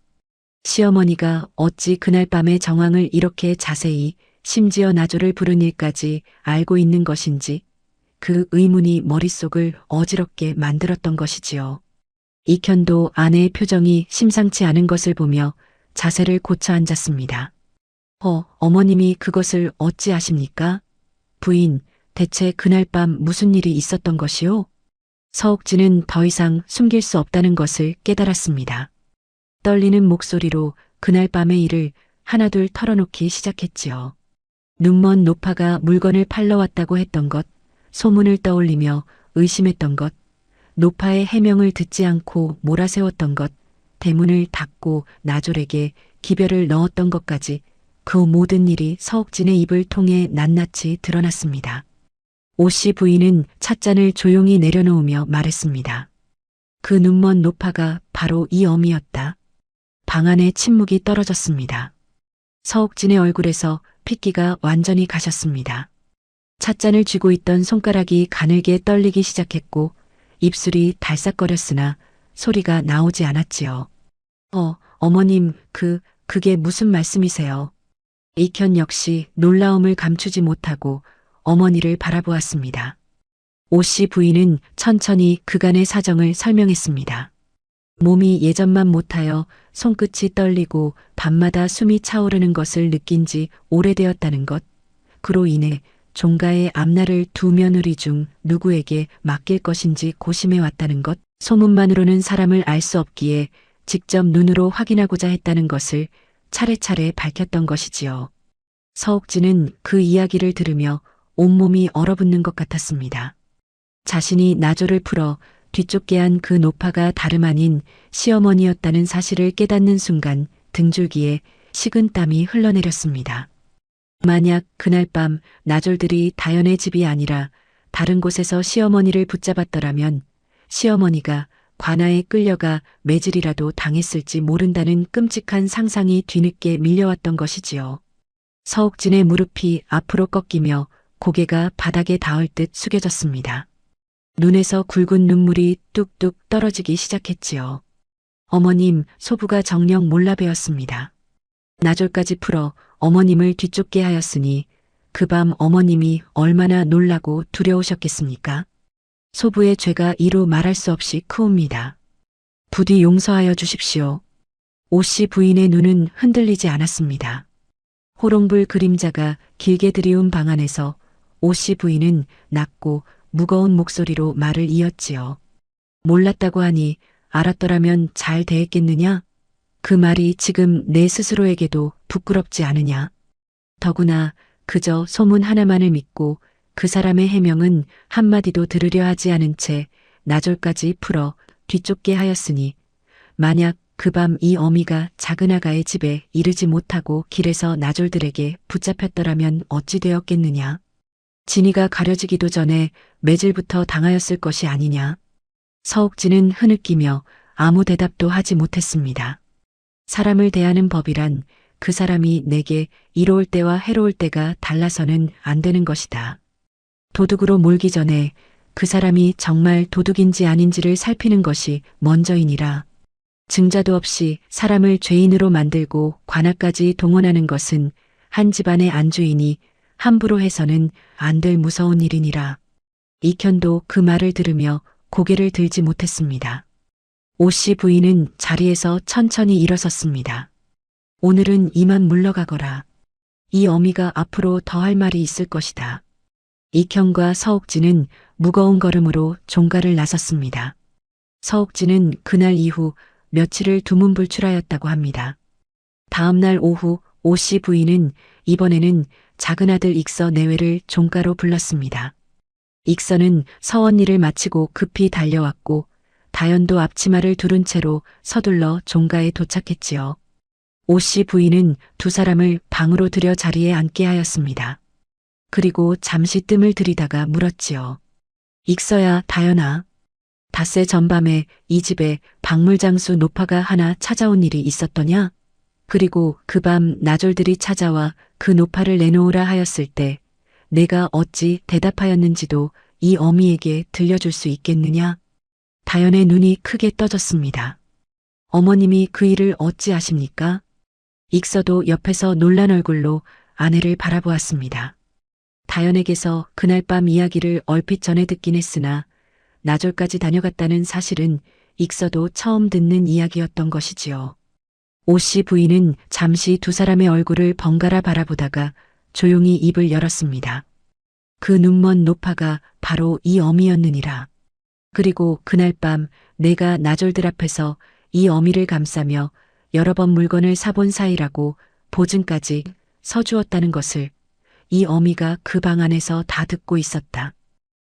시어머니가 어찌 그날 밤의 정황을 이렇게 자세히 심지어 나조를 부른 일까지 알고 있는 것인지 그 의문이 머릿속을 어지럽게 만들었던 것이지요. 이현도 아내의 표정이 심상치 않은 것을 보며 자세를 고쳐 앉았습니다. 어머님이 그것을 어찌 아십니까? 부인, 대체 그날 밤 무슨 일이 있었던 것이오? 서옥진은 더 이상 숨길 수 없다는 것을 깨달았습니다. 떨리는 목소리로 그날 밤의 일을 하나둘 털어놓기 시작했지요. 눈먼 노파가 물건을 팔러 왔다고 했던 것, 소문을 떠올리며 의심했던 것, 노파의 해명을 듣지 않고 몰아세웠던 것, 대문을 닫고 나졸에게 기별을 넣었던 것까지 그 모든 일이 서옥진의 입을 통해 낱낱이 드러났습니다. 오씨 부인은 찻잔을 조용히 내려놓으며 말했습니다. 그 눈먼 노파가 바로 이 어미였다. 방 안에 침묵이 떨어졌습니다. 서옥진의 얼굴에서 핏기가 완전히 가셨습니다. 찻잔을 쥐고 있던 손가락이 가늘게 떨리기 시작했고 입술이 달싹거렸으나 소리가 나오지 않았지요. 어머님, 그게 무슨 말씀이세요? 이현 역시 놀라움을 감추지 못하고 어머니를 바라보았습니다. 오씨 부인은 천천히 그간의 사정을 설명했습니다. 몸이 예전만 못하여 손끝이 떨리고 밤마다 숨이 차오르는 것을 느낀 지 오래되었다는 것, 그로 인해 종가의 앞날을 두 며느리 중 누구에게 맡길 것인지 고심해 왔다는 것, 소문만으로는 사람을 알 수 없기에 직접 눈으로 확인하고자 했다는 것을 차례차례 밝혔던 것이지요. 서옥진은 그 이야기를 들으며 온몸이 얼어붙는 것 같았습니다. 자신이 나조를 풀어 뒤쫓게 한 그 노파가 다름 아닌 시어머니였다는 사실을 깨닫는 순간 등줄기에 식은땀이 흘러내렸습니다. 만약 그날 밤 나졸들이 다연의 집이 아니라 다른 곳에서 시어머니를 붙잡았더라면 시어머니가 관아에 끌려가 매질이라도 당했을지 모른다는 끔찍한 상상이 뒤늦게 밀려왔던 것이지요. 서옥진의 무릎이 앞으로 꺾이며 고개가 바닥에 닿을 듯 숙여졌습니다. 눈에서 굵은 눈물이 뚝뚝 떨어지기 시작했지요. 어머님, 소부가 정녕 몰라배웠습니다. 나졸까지 풀어 어머님을 뒤쫓게 하였으니 그 밤 어머님이 얼마나 놀라고 두려우셨겠습니까? 소부의 죄가 이루 말할 수 없이 크옵니다. 부디 용서하여 주십시오. 오씨 부인의 눈은 흔들리지 않았습니다. 호롱불 그림자가 길게 드리운 방 안에서 오씨 부인은 낮고 무거운 목소리로 말을 이었지요. 몰랐다고 하니 알았더라면 잘 대했겠느냐? 그 말이 지금 내 스스로에게도 부끄럽지 않으냐? 더구나 그저 소문 하나만을 믿고 그 사람의 해명은 한마디도 들으려 하지 않은 채 나졸까지 풀어 뒤쫓게 하였으니 만약 그 밤 이 어미가 작은 아가의 집에 이르지 못하고 길에서 나졸들에게 붙잡혔더라면 어찌 되었겠느냐. 진이가 가려지기도 전에 매질부터 당하였을 것이 아니냐. 서옥진은 흐느끼며 아무 대답도 하지 못했습니다. 사람을 대하는 법이란 그 사람이 내게 이로울 때와 해로울 때가 달라서는 안 되는 것이다. 도둑으로 몰기 전에 그 사람이 정말 도둑인지 아닌지를 살피는 것이 먼저이니라. 증자도 없이 사람을 죄인으로 만들고 관아까지 동원하는 것은 한 집안의 안주이니 함부로 해서는 안 될 무서운 일이니라. 이현도 그 말을 들으며 고개를 들지 못했습니다. 오씨 부인은 자리에서 천천히 일어섰습니다. 오늘은 이만 물러가거라. 이 어미가 앞으로 더 할 말이 있을 것이다. 이현과 서옥진은 무거운 걸음으로 종가를 나섰습니다. 서옥진은 그날 이후 며칠을 두문불출하였다고 합니다. 다음 날 오후 오씨 부인은 이번에는 작은 아들 익서 내외를 종가로 불렀습니다. 익서는 서원일을 마치고 급히 달려왔고 다연도 앞치마를 두른 채로 서둘러 종가에 도착했지요. 오씨 부인은 두 사람을 방으로 들여 자리에 앉게 하였습니다. 그리고 잠시 뜸을 들이다가 물었지요. 익서야, 다연아. 닷새 전밤에 이 집에 박물장수 노파가 하나 찾아온 일이 있었더냐? 그리고 그 밤 나졸들이 찾아와 그 노파를 내놓으라 하였을 때 내가 어찌 대답하였는지도 이 어미에게 들려줄 수 있겠느냐? 다연의 눈이 크게 떠졌습니다. 어머님이 그 일을 어찌 아십니까? 익서도 옆에서 놀란 얼굴로 아내를 바라보았습니다. 다연에게서 그날 밤 이야기를 얼핏 전해 듣긴 했으나 나졸까지 다녀갔다는 사실은 익서도 처음 듣는 이야기였던 것이지요. 오씨 부인은 잠시 두 사람의 얼굴을 번갈아 바라보다가 조용히 입을 열었습니다. 그 눈먼 노파가 바로 이 어미였느니라. 그리고 그날 밤 내가 나졸들 앞에서 이 어미를 감싸며 여러 번 물건을 사본 사이라고 보증까지 서주었다는 것을 이 어미가 그 방 안에서 다 듣고 있었다.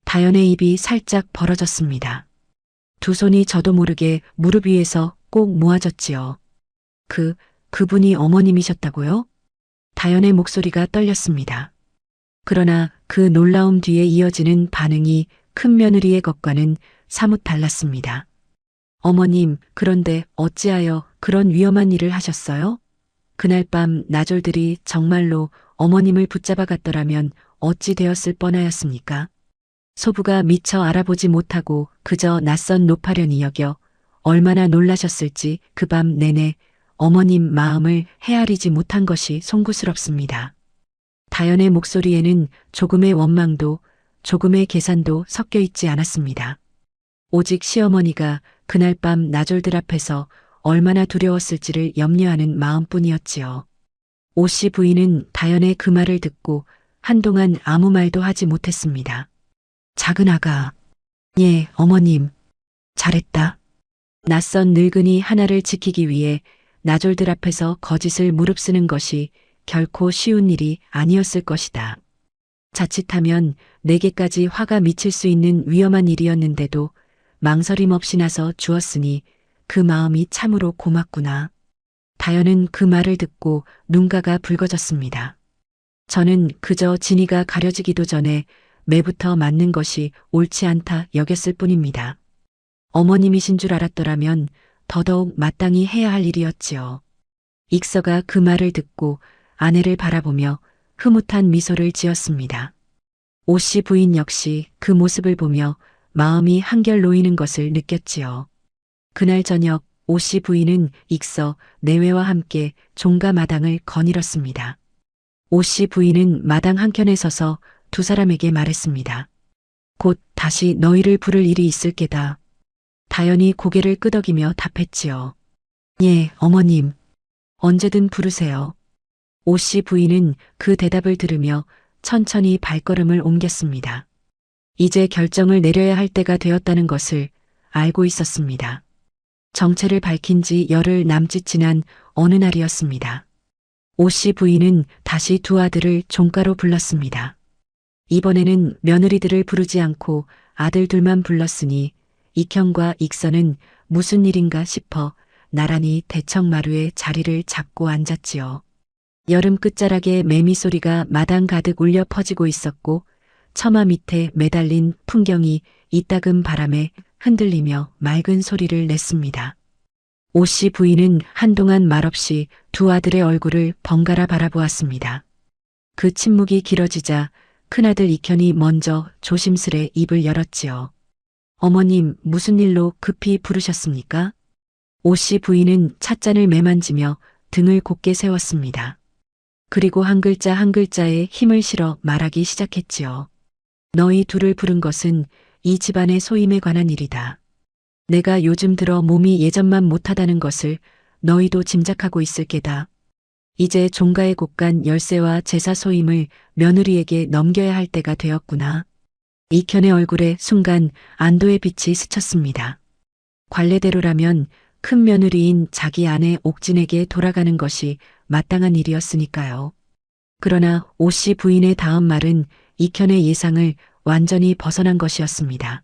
다연의 입이 살짝 벌어졌습니다. 두 손이 저도 모르게 무릎 위에서 꼭 모아졌지요. 그분이 어머님이셨다고요? 다연의 목소리가 떨렸습니다. 그러나 그 놀라움 뒤에 이어지는 반응이 큰 며느리의 것과는 사뭇 달랐습니다. 어머님, 그런데 어찌하여 그런 위험한 일을 하셨어요? 그날 밤 나졸들이 정말로 어머님을 붙잡아 갔더라면 어찌 되었을 뻔하였습니까? 소부가 미처 알아보지 못하고 그저 낯선 노파련이 여겨 얼마나 놀라셨을지 그 밤 내내 어머님 마음을 헤아리지 못한 것이 송구스럽습니다. 다연의 목소리에는 조금의 원망도 조금의 계산도 섞여 있지 않았습니다. 오직 시어머니가 그날 밤 나졸들 앞에서 얼마나 두려웠을지를 염려하는 마음뿐이었지요. 오씨 부인은 다연의 그 말을 듣고 한동안 아무 말도 하지 못했습니다. 작은 아가. 예, 어머님. 잘했다. 낯선 늙은이 하나를 지키기 위해 나졸들 앞에서 거짓을 무릅쓰는 것이 결코 쉬운 일이 아니었을 것이다. 자칫하면 내게까지 화가 미칠 수 있는 위험한 일이었는데도 망설임 없이 나서 주었으니 그 마음이 참으로 고맙구나. 다연은 그 말을 듣고 눈가가 붉어졌습니다. 저는 그저 진이가 가려지기도 전에 매부터 맞는 것이 옳지 않다 여겼을 뿐입니다. 어머님이신 줄 알았더라면 더더욱 마땅히 해야 할 일이었지요. 익서가 그 말을 듣고 아내를 바라보며 흐뭇한 미소를 지었습니다. 오씨 부인 역시 그 모습을 보며 마음이 한결 놓이는 것을 느꼈지요. 그날 저녁 오씨 부인은 익서 내외와 함께 종가 마당을 거닐었습니다. 오씨 부인은 마당 한켠에 서서 두 사람에게 말했습니다. 곧 다시 너희를 부를 일이 있을 게다. 다연이 고개를 끄덕이며 답했지요. 예, 어머님. 언제든 부르세요. 오씨 부인은 그 대답을 들으며 천천히 발걸음을 옮겼습니다. 이제 결정을 내려야 할 때가 되었다는 것을 알고 있었습니다. 정체를 밝힌 지 열흘 남짓 지난 어느 날이었습니다. 오씨 부인은 다시 두 아들을 종가로 불렀습니다. 이번에는 며느리들을 부르지 않고 아들 둘만 불렀으니 익현과 익서는 무슨 일인가 싶어 나란히 대청마루에 자리를 잡고 앉았지요. 여름 끝자락에 매미 소리가 마당 가득 울려 퍼지고 있었고 처마 밑에 매달린 풍경이 이따금 바람에 흔들리며 맑은 소리를 냈습니다. 오씨 부인은 한동안 말없이 두 아들의 얼굴을 번갈아 바라보았습니다. 그 침묵이 길어지자 큰아들 이현이 먼저 조심스레 입을 열었지요. 어머님, 무슨 일로 급히 부르셨습니까? 오씨 부인은 찻잔을 매만지며 등을 곧게 세웠습니다. 그리고 한 글자 한 글자에 힘을 실어 말하기 시작했지요. 너희 둘을 부른 것은 이 집안의 소임에 관한 일이다. 내가 요즘 들어 몸이 예전만 못하다는 것을 너희도 짐작하고 있을 게다. 이제 종가의 곳간 열쇠와 제사 소임을 며느리에게 넘겨야 할 때가 되었구나. 이현의 얼굴에 순간 안도의 빛이 스쳤습니다. 관례대로라면 큰 며느리인 자기 아내 옥진에게 돌아가는 것이 마땅한 일이었으니까요. 그러나 오씨 부인의 다음 말은 이현의 예상을 완전히 벗어난 것이었습니다.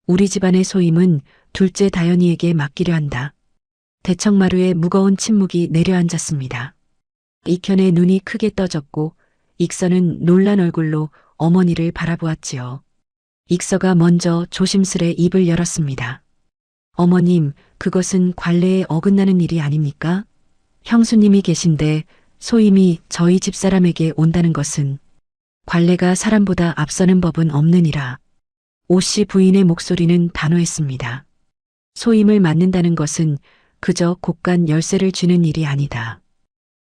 우리 집안의 소임은 둘째 다연이에게 맡기려 한다. 대청마루에 무거운 침묵이 내려앉았습니다. 이현의 눈이 크게 떠졌고 익서는 놀란 얼굴로 어머니를 바라보았지요. 익서가 먼저 조심스레 입을 열었습니다. 어머님, 그것은 관례에 어긋나는 일이 아닙니까? 형수님이 계신데 소임이 저희 집사람에게 온다는 것은 관례가 사람보다 앞서는 법은 없느니라. 오씨 부인의 목소리는 단호했습니다. 소임을 맡는다는 것은 그저 곳간 열쇠를 주는 일이 아니다.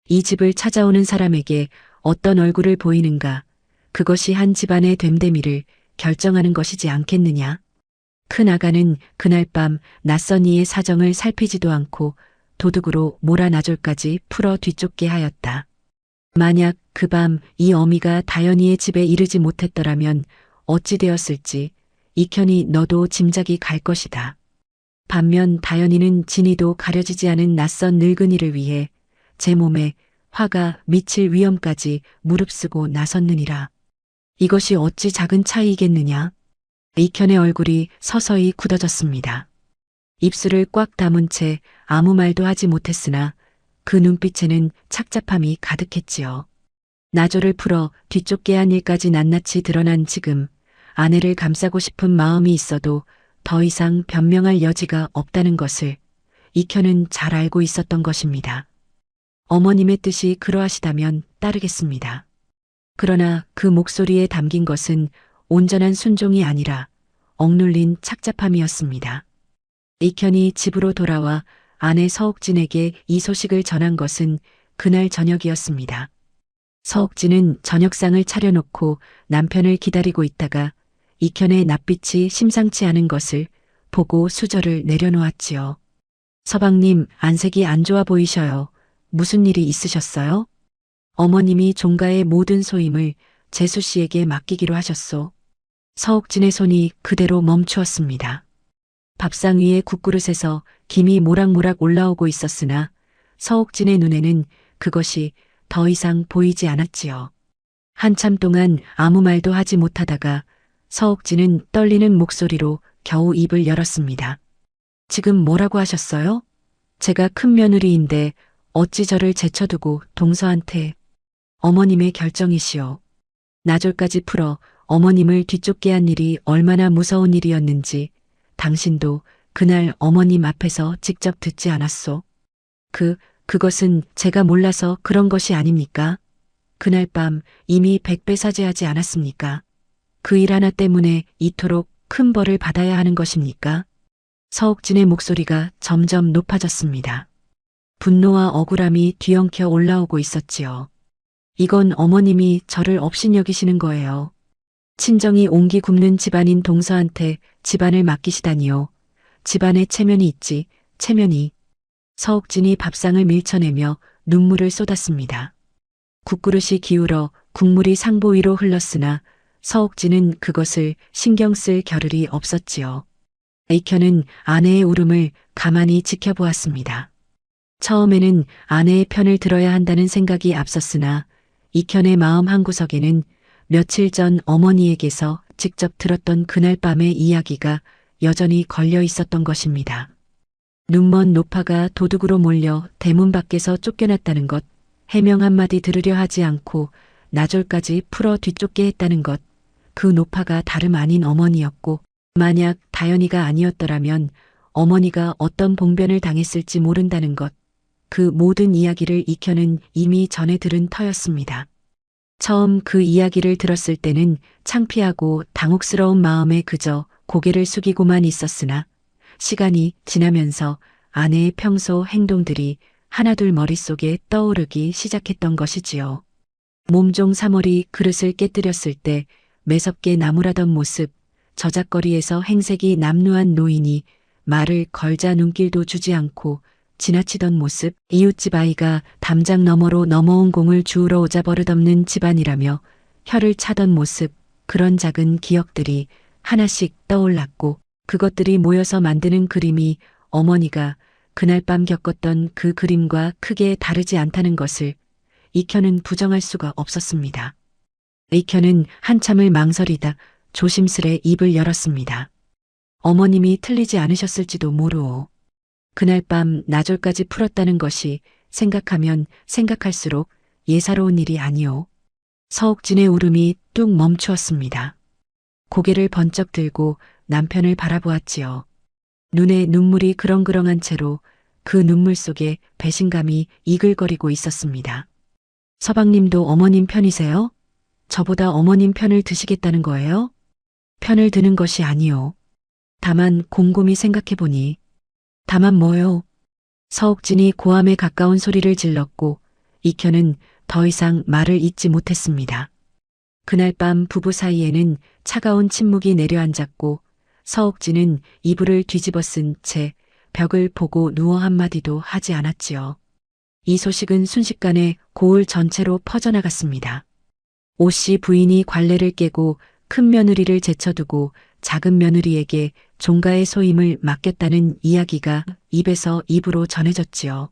이 집을 찾아오는 사람에게 어떤 얼굴을 보이는가, 그것이 한 집안의 됨됨이를 결정하는 것이지 않겠느냐. 큰 아가는 그날 밤 낯선 이의 사정을 살피지도 않고 도둑으로 몰아나졸까지 풀어 뒤쫓게 하였다. 만약 그 밤 이 어미가 다연이의 집에 이르지 못했더라면 어찌 되었을지 이현이 너도 짐작이 갈 것이다. 반면 다연이는 진이도 가려지지 않은 낯선 늙은이를 위해 제 몸에 화가 미칠 위험까지 무릅쓰고 나섰느니라. 이것이 어찌 작은 차이겠느냐. 이현의 얼굴이 서서히 굳어졌습니다. 입술을 꽉 다문 채 아무 말도 하지 못했으나 그 눈빛에는 착잡함이 가득했지요. 나조를 풀어 뒤쫓게 한 일까지 낱낱이 드러난 지금 아내를 감싸고 싶은 마음이 있어도 더 이상 변명할 여지가 없다는 것을 이현은 잘 알고 있었던 것입니다. 어머님의 뜻이 그러하시다면 따르겠습니다. 그러나 그 목소리에 담긴 것은 온전한 순종이 아니라 억눌린 착잡함이었습니다. 이현이 집으로 돌아와 아내 서옥진에게 이 소식을 전한 것은 그날 저녁이었습니다. 서옥진은 저녁상을 차려놓고 남편을 기다리고 있다가 이현의 낯빛이 심상치 않은 것을 보고 수저를 내려놓았지요. 서방님, 안색이 안 좋아 보이셔요. 무슨 일이 있으셨어요? 어머님이 종가의 모든 소임을 재수 씨에게 맡기기로 하셨소. 서옥진의 손이 그대로 멈추었습니다. 밥상 위에 국그릇에서 김이 모락모락 올라오고 있었으나 서옥진의 눈에는 그것이 더 이상 보이지 않았지요. 한참 동안 아무 말도 하지 못하다가 서옥진은 떨리는 목소리로 겨우 입을 열었습니다. 지금 뭐라고 하셨어요? 제가 큰 며느리인데 어찌 저를 제쳐두고 동서한테. 어머님의 결정이시오. 나졸까지 풀어 어머님을 뒤쫓게 한 일이 얼마나 무서운 일이었는지 당신도 그날 어머님 앞에서 직접 듣지 않았소. 그것은 제가 몰라서 그런 것이 아닙니까? 그날 밤 이미 백배사죄하지 않았습니까? 그 일 하나 때문에 이토록 큰 벌을 받아야 하는 것입니까? 서옥진의 목소리가 점점 높아졌습니다. 분노와 억울함이 뒤엉켜 올라오고 있었지요. 이건 어머님이 저를 업신여기시는 거예요. 친정이 옹기 굽는 집안인 동서한테 집안을 맡기시다니요. 집안에 체면이 있지, 체면이. 서옥진이 밥상을 밀쳐내며 눈물을 쏟았습니다. 국그릇이 기울어 국물이 상보 위로 흘렀으나 서옥진은 그것을 신경 쓸 겨를이 없었지요. 이현은 아내의 울음을 가만히 지켜보았습니다. 처음에는 아내의 편을 들어야 한다는 생각이 앞섰으나 이현의 마음 한구석에는 며칠 전 어머니에게서 직접 들었던 그날 밤의 이야기가 여전히 걸려 있었던 것입니다. 눈먼 노파가 도둑으로 몰려 대문 밖에서 쫓겨났다는 것, 해명 한마디 들으려 하지 않고 나졸까지 풀어 뒤쫓게 했다는 것, 그 노파가 다름 아닌 어머니였고, 만약 다연이가 아니었더라면 어머니가 어떤 봉변을 당했을지 모른다는 것, 그 모든 이야기를 익혀는 이미 전에 들은 터였습니다. 처음 그 이야기를 들었을 때는 창피하고 당혹스러운 마음에 그저 고개를 숙이고만 있었으나 시간이 지나면서 아내의 평소 행동들이 하나둘 머릿속에 떠오르기 시작했던 것이지요. 몸종 3월이 그릇을 깨뜨렸을 때 매섭게 나무라던 모습, 저작거리에서 행색이 남루한 노인이 말을 걸자 눈길도 주지 않고 지나치던 모습, 이웃집 아이가 담장 너머로 넘어온 공을 주우러 오자 버릇없는 집안이라며 혀를 차던 모습, 그런 작은 기억들이 하나씩 떠올랐고 그것들이 모여서 만드는 그림이 어머니가 그날 밤 겪었던 그 그림과 크게 다르지 않다는 것을 익혀는 부정할 수가 없었습니다. 익혀는 한참을 망설이다 조심스레 입을 열었습니다. 어머님이 틀리지 않으셨을지도 모르오. 그날 밤 나졸까지 풀었다는 것이 생각하면 생각할수록 예사로운 일이 아니오. 서옥진의 울음이 뚝 멈추었습니다. 고개를 번쩍 들고 남편을 바라보았지요. 눈에 눈물이 그렁그렁한 채로 그 눈물 속에 배신감이 이글거리고 있었습니다. 서방님도 어머님 편이세요? 저보다 어머님 편을 드시겠다는 거예요? 편을 드는 것이 아니오. 다만 곰곰이 생각해보니 다만 뭐요? 서옥진이 고함에 가까운 소리를 질렀고 익혀는 더 이상 말을 잇지 못했습니다. 그날 밤 부부 사이에는 차가운 침묵이 내려앉았고 서옥진은 이불을 뒤집어 쓴 채 벽을 보고 누워 한마디도 하지 않았지요. 이 소식은 순식간에 고을 전체로 퍼져나갔습니다. 오씨 부인이 관례를 깨고 큰 며느리를 제쳐두고 작은 며느리에게 종가의 소임을 맡겼다는 이야기가 입에서 입으로 전해졌지요.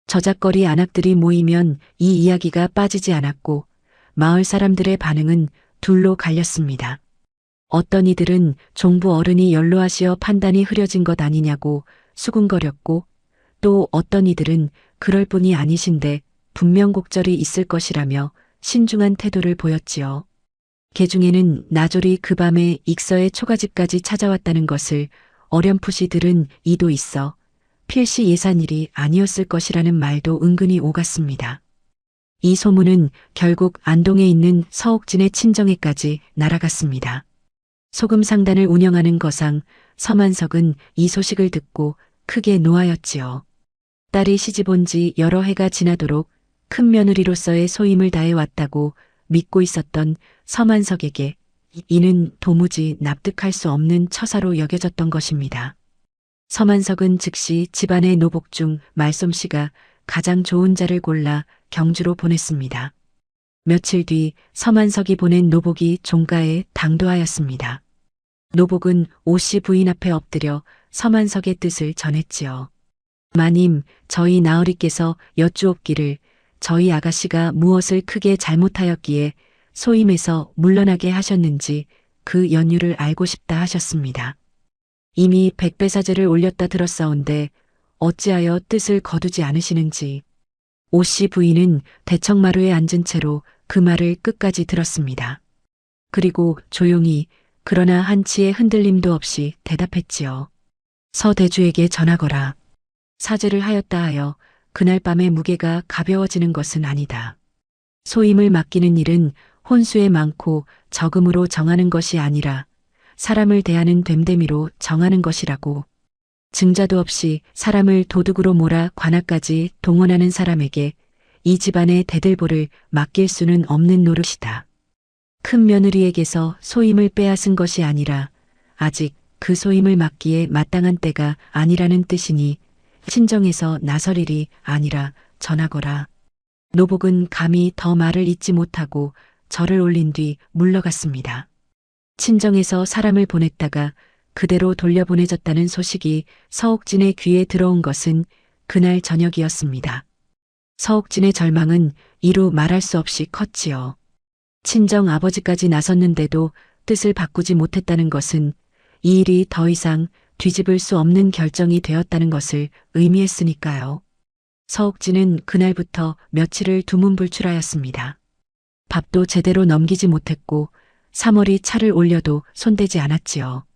저작거리 안악들이 모이면 이 이야기가 빠지지 않았고 마을 사람들의 반응은 둘로 갈렸습니다. 어떤 이들은 종부 어른이 연로하시어 판단이 흐려진 것 아니냐고 수군거렸고 또 어떤 이들은 그럴 뿐이 아니신데 분명 곡절이 있을 것이라며 신중한 태도를 보였지요. 개중에는 나졸이 그 밤에 익서의 초가집까지 찾아왔다는 것을 어렴풋이 들은 이도 있어 필시 예산일이 아니었을 것이라는 말도 은근히 오갔습니다. 이 소문은 결국 안동에 있는 서옥진의 친정에까지 날아갔습니다. 소금 상단을 운영하는 거상 서만석은 이 소식을 듣고 크게 노하였지요. 딸이 시집온 지 여러 해가 지나도록 큰 며느리로서의 소임을 다해왔다고 믿고 있었던 서만석에게 이는 도무지 납득할 수 없는 처사로 여겨졌던 것입니다. 서만석은 즉시 집안의 노복 중 말솜씨가 가장 좋은 자를 골라 경주로 보냈습니다. 며칠 뒤 서만석이 보낸 노복이 종가에 당도하였습니다. 노복은 오씨 부인 앞에 엎드려 서만석의 뜻을 전했지요. 마님, 저희 나으리께서 여쭈옵기를 저희 아가씨가 무엇을 크게 잘못하였기에 소임에서 물러나게 하셨는지 그 연유를 알고 싶다 하셨습니다. 이미 백배사제를 올렸다 들었사온데 어찌하여 뜻을 거두지 않으시는지. 오씨 부인은 대청마루에 앉은 채로 그 말을 끝까지 들었습니다. 그리고 조용히 그러나 한치의 흔들림도 없이 대답했지요. 서대주에게 전하거라. 사죄를 하였다 하여 그날 밤의 무게가 가벼워지는 것은 아니다. 소임을 맡기는 일은 혼수에 많고 적음으로 정하는 것이 아니라 사람을 대하는 됨됨이로 정하는 것이라고. 증자도 없이 사람을 도둑으로 몰아 관아까지 동원하는 사람에게 이 집안의 대들보를 맡길 수는 없는 노릇이다. 큰 며느리에게서 소임을 빼앗은 것이 아니라 아직 그 소임을 맡기에 마땅한 때가 아니라는 뜻이니 친정에서 나설 일이 아니라 전하거라. 노복은 감히 더 말을 잇지 못하고 절을 올린 뒤 물러갔습니다. 친정에서 사람을 보냈다가 그대로 돌려보내졌다는 소식이 서옥진의 귀에 들어온 것은 그날 저녁이었습니다. 서옥진의 절망은 이루 말할 수 없이 컸지요. 친정 아버지까지 나섰는데도 뜻을 바꾸지 못했다는 것은 이 일이 더 이상 뒤집을 수 없는 결정이 되었다는 것을 의미했으니까요. 서옥진은 그날부터 며칠을 두문불출하였습니다. 밥도 제대로 넘기지 못했고 3월이 차를 올려도 손대지 않았지요.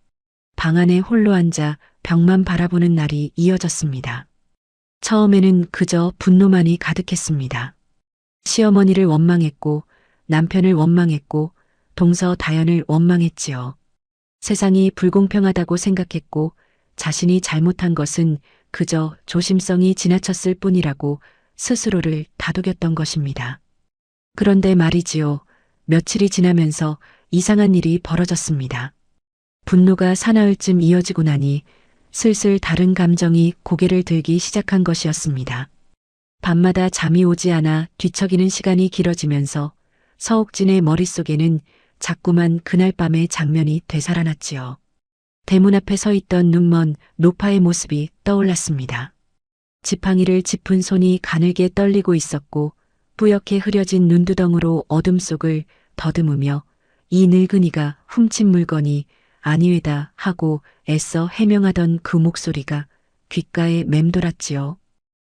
방 안에 홀로 앉아 벽만 바라보는 날이 이어졌습니다. 처음에는 그저 분노만이 가득했습니다. 시어머니를 원망했고 남편을 원망했고 동서다연을 원망했지요. 세상이 불공평하다고 생각했고 자신이 잘못한 것은 그저 조심성이 지나쳤을 뿐이라고 스스로를 다독였던 것입니다. 그런데 말이지요. 며칠이 지나면서 이상한 일이 벌어졌습니다. 분노가 사나흘쯤 이어지고 나니 슬슬 다른 감정이 고개를 들기 시작한 것이었습니다. 밤마다 잠이 오지 않아 뒤척이는 시간이 길어지면서 서옥진의 머릿속에는 자꾸만 그날 밤의 장면이 되살아났지요. 대문 앞에 서 있던 눈먼 노파의 모습이 떠올랐습니다. 지팡이를 짚은 손이 가늘게 떨리고 있었고 뿌옇게 흐려진 눈두덩으로 어둠 속을 더듬으며 이 늙은이가 훔친 물건이 아니외다 하고 애써 해명하던 그 목소리가 귓가에 맴돌았지요.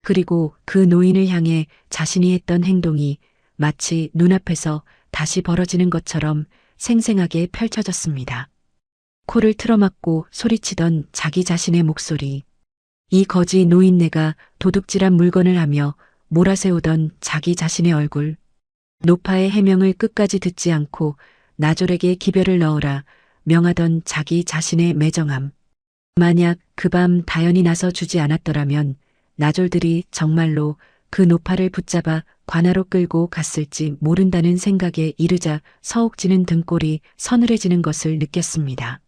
그리고 그 노인을 향해 자신이 했던 행동이 마치 눈앞에서 다시 벌어지는 것처럼 생생하게 펼쳐졌습니다. 코를 틀어막고 소리치던 자기 자신의 목소리. 이 거지 노인네가 도둑질한 물건을 하며 몰아세우던 자기 자신의 얼굴. 노파의 해명을 끝까지 듣지 않고 나졸에게 기별을 넣으라 명하던 자기 자신의 매정함. 만약 그 밤 다연이 나서 주지 않았더라면 나졸들이 정말로 그 노파를 붙잡아 관하로 끌고 갔을지 모른다는 생각에 이르자 서옥진은 등골이 서늘해지는 것을 느꼈습니다.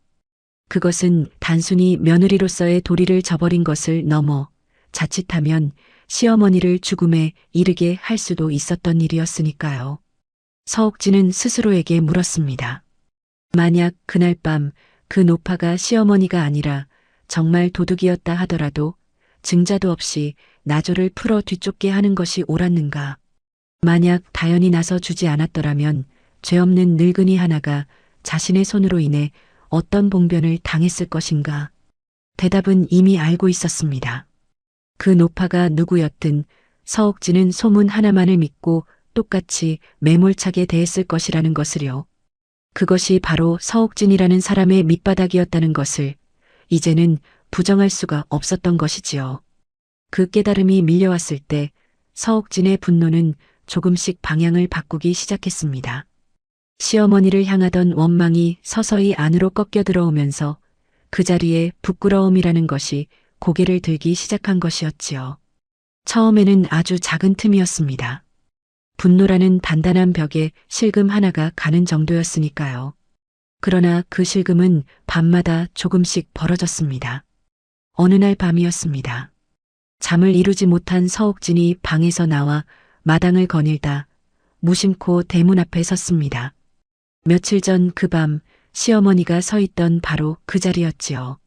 그것은 단순히 며느리로서의 도리를 저버린 것을 넘어 자칫하면 시어머니를 죽음에 이르게 할 수도 있었던 일이었으니까요. 서옥진은 스스로에게 물었습니다. 만약 그날 밤 그 노파가 시어머니가 아니라 정말 도둑이었다 하더라도 증자도 없이 나졸을 풀어 뒤쫓게 하는 것이 옳았는가? 만약 다연이 나서 주지 않았더라면 죄 없는 늙은이 하나가 자신의 손으로 인해 어떤 봉변을 당했을 것인가? 대답은 이미 알고 있었습니다. 그 노파가 누구였든 서옥진은 소문 하나만을 믿고 똑같이 매몰차게 대했을 것이라는 것을요. 그것이 바로 서옥진이라는 사람의 밑바닥이었다는 것을 이제는 부정할 수가 없었던 것이지요. 그 깨달음이 밀려왔을 때 서옥진의 분노는 조금씩 방향을 바꾸기 시작했습니다. 시어머니를 향하던 원망이 서서히 안으로 꺾여 들어오면서 그 자리에 부끄러움이라는 것이 고개를 들기 시작한 것이었지요. 처음에는 아주 작은 틈이었습니다. 분노라는 단단한 벽에 실금 하나가 가는 정도였으니까요. 그러나 그 실금은 밤마다 조금씩 벌어졌습니다. 어느 날 밤이었습니다. 잠을 이루지 못한 서옥진이 방에서 나와 마당을 거닐다 무심코 대문 앞에 섰습니다. 며칠 전 그 밤 시어머니가 서 있던 바로 그 자리였지요.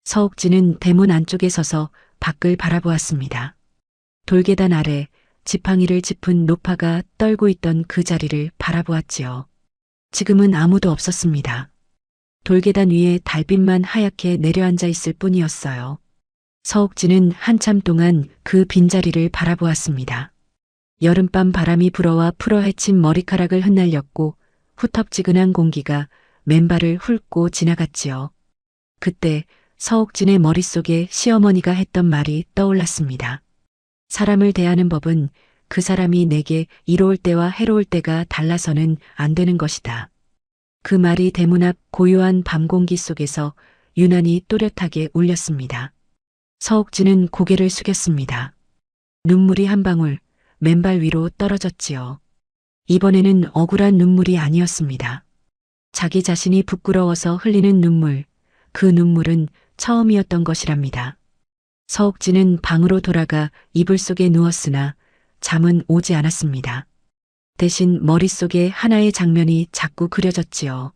서옥진은 대문 안쪽에 서서 밖을 바라보았습니다. 돌계단 아래 지팡이를 짚은 노파가 떨고 있던 그 자리를 바라보았지요. 지금은 아무도 없었습니다. 돌계단 위에 달빛만 하얗게 내려앉아 있을 뿐이었어요. 서옥진은 한참 동안 그 빈자리를 바라보았습니다. 여름밤 바람이 불어와 풀어헤친 머리카락을 흩날렸고 후텁지근한 공기가 맨발을 훑고 지나갔지요. 그때 서옥진의 머릿속에 시어머니가 했던 말이 떠올랐습니다. 사람을 대하는 법은 그 사람이 내게 이로울 때와 해로울 때가 달라서는 안 되는 것이다. 그 말이 대문 앞 고요한 밤 공기 속에서 유난히 또렷하게 울렸습니다. 서옥진은 고개를 숙였습니다. 눈물이 한 방울 맨발 위로 떨어졌지요. 이번에는 억울한 눈물이 아니었습니다. 자기 자신이 부끄러워서 흘리는 눈물, 그 눈물은 처음이었던 것이랍니다. 서옥진은 방으로 돌아가 이불 속에 누웠으나 잠은 오지 않았습니다. 대신 머릿속에 하나의 장면이 자꾸 그려졌지요.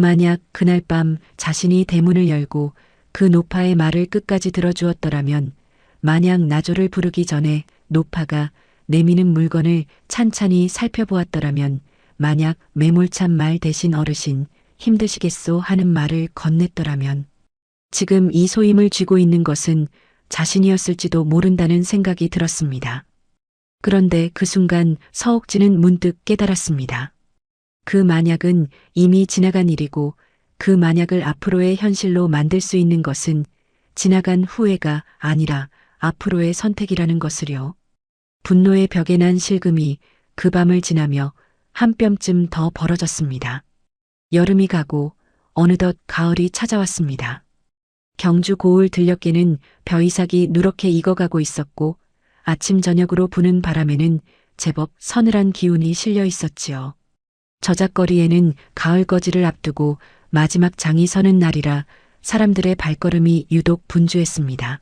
만약 그날 밤 자신이 대문을 열고 그 노파의 말을 끝까지 들어주었더라면, 만약 나조를 부르기 전에 노파가 내미는 물건을 찬찬히 살펴보았더라면, 만약 매몰찬 말 대신 어르신 힘드시겠소 하는 말을 건넸더라면, 지금 이 소임을 쥐고 있는 것은 자신이었을지도 모른다는 생각이 들었습니다. 그런데 그 순간 서옥진은 문득 깨달았습니다. 그 만약은 이미 지나간 일이고 그 만약을 앞으로의 현실로 만들 수 있는 것은 지나간 후회가 아니라 앞으로의 선택이라는 것을요. 분노의 벽에 난 실금이 그 밤을 지나며 한 뼘쯤 더 벌어졌습니다. 여름이 가고 어느덧 가을이 찾아왔습니다. 경주 고을 들녘에는 벼이삭이 누렇게 익어가고 있었고 아침 저녁으로 부는 바람에는 제법 서늘한 기운이 실려 있었지요. 저작거리에는 가을 거지를 앞두고 마지막 장이 서는 날이라 사람들의 발걸음이 유독 분주했습니다.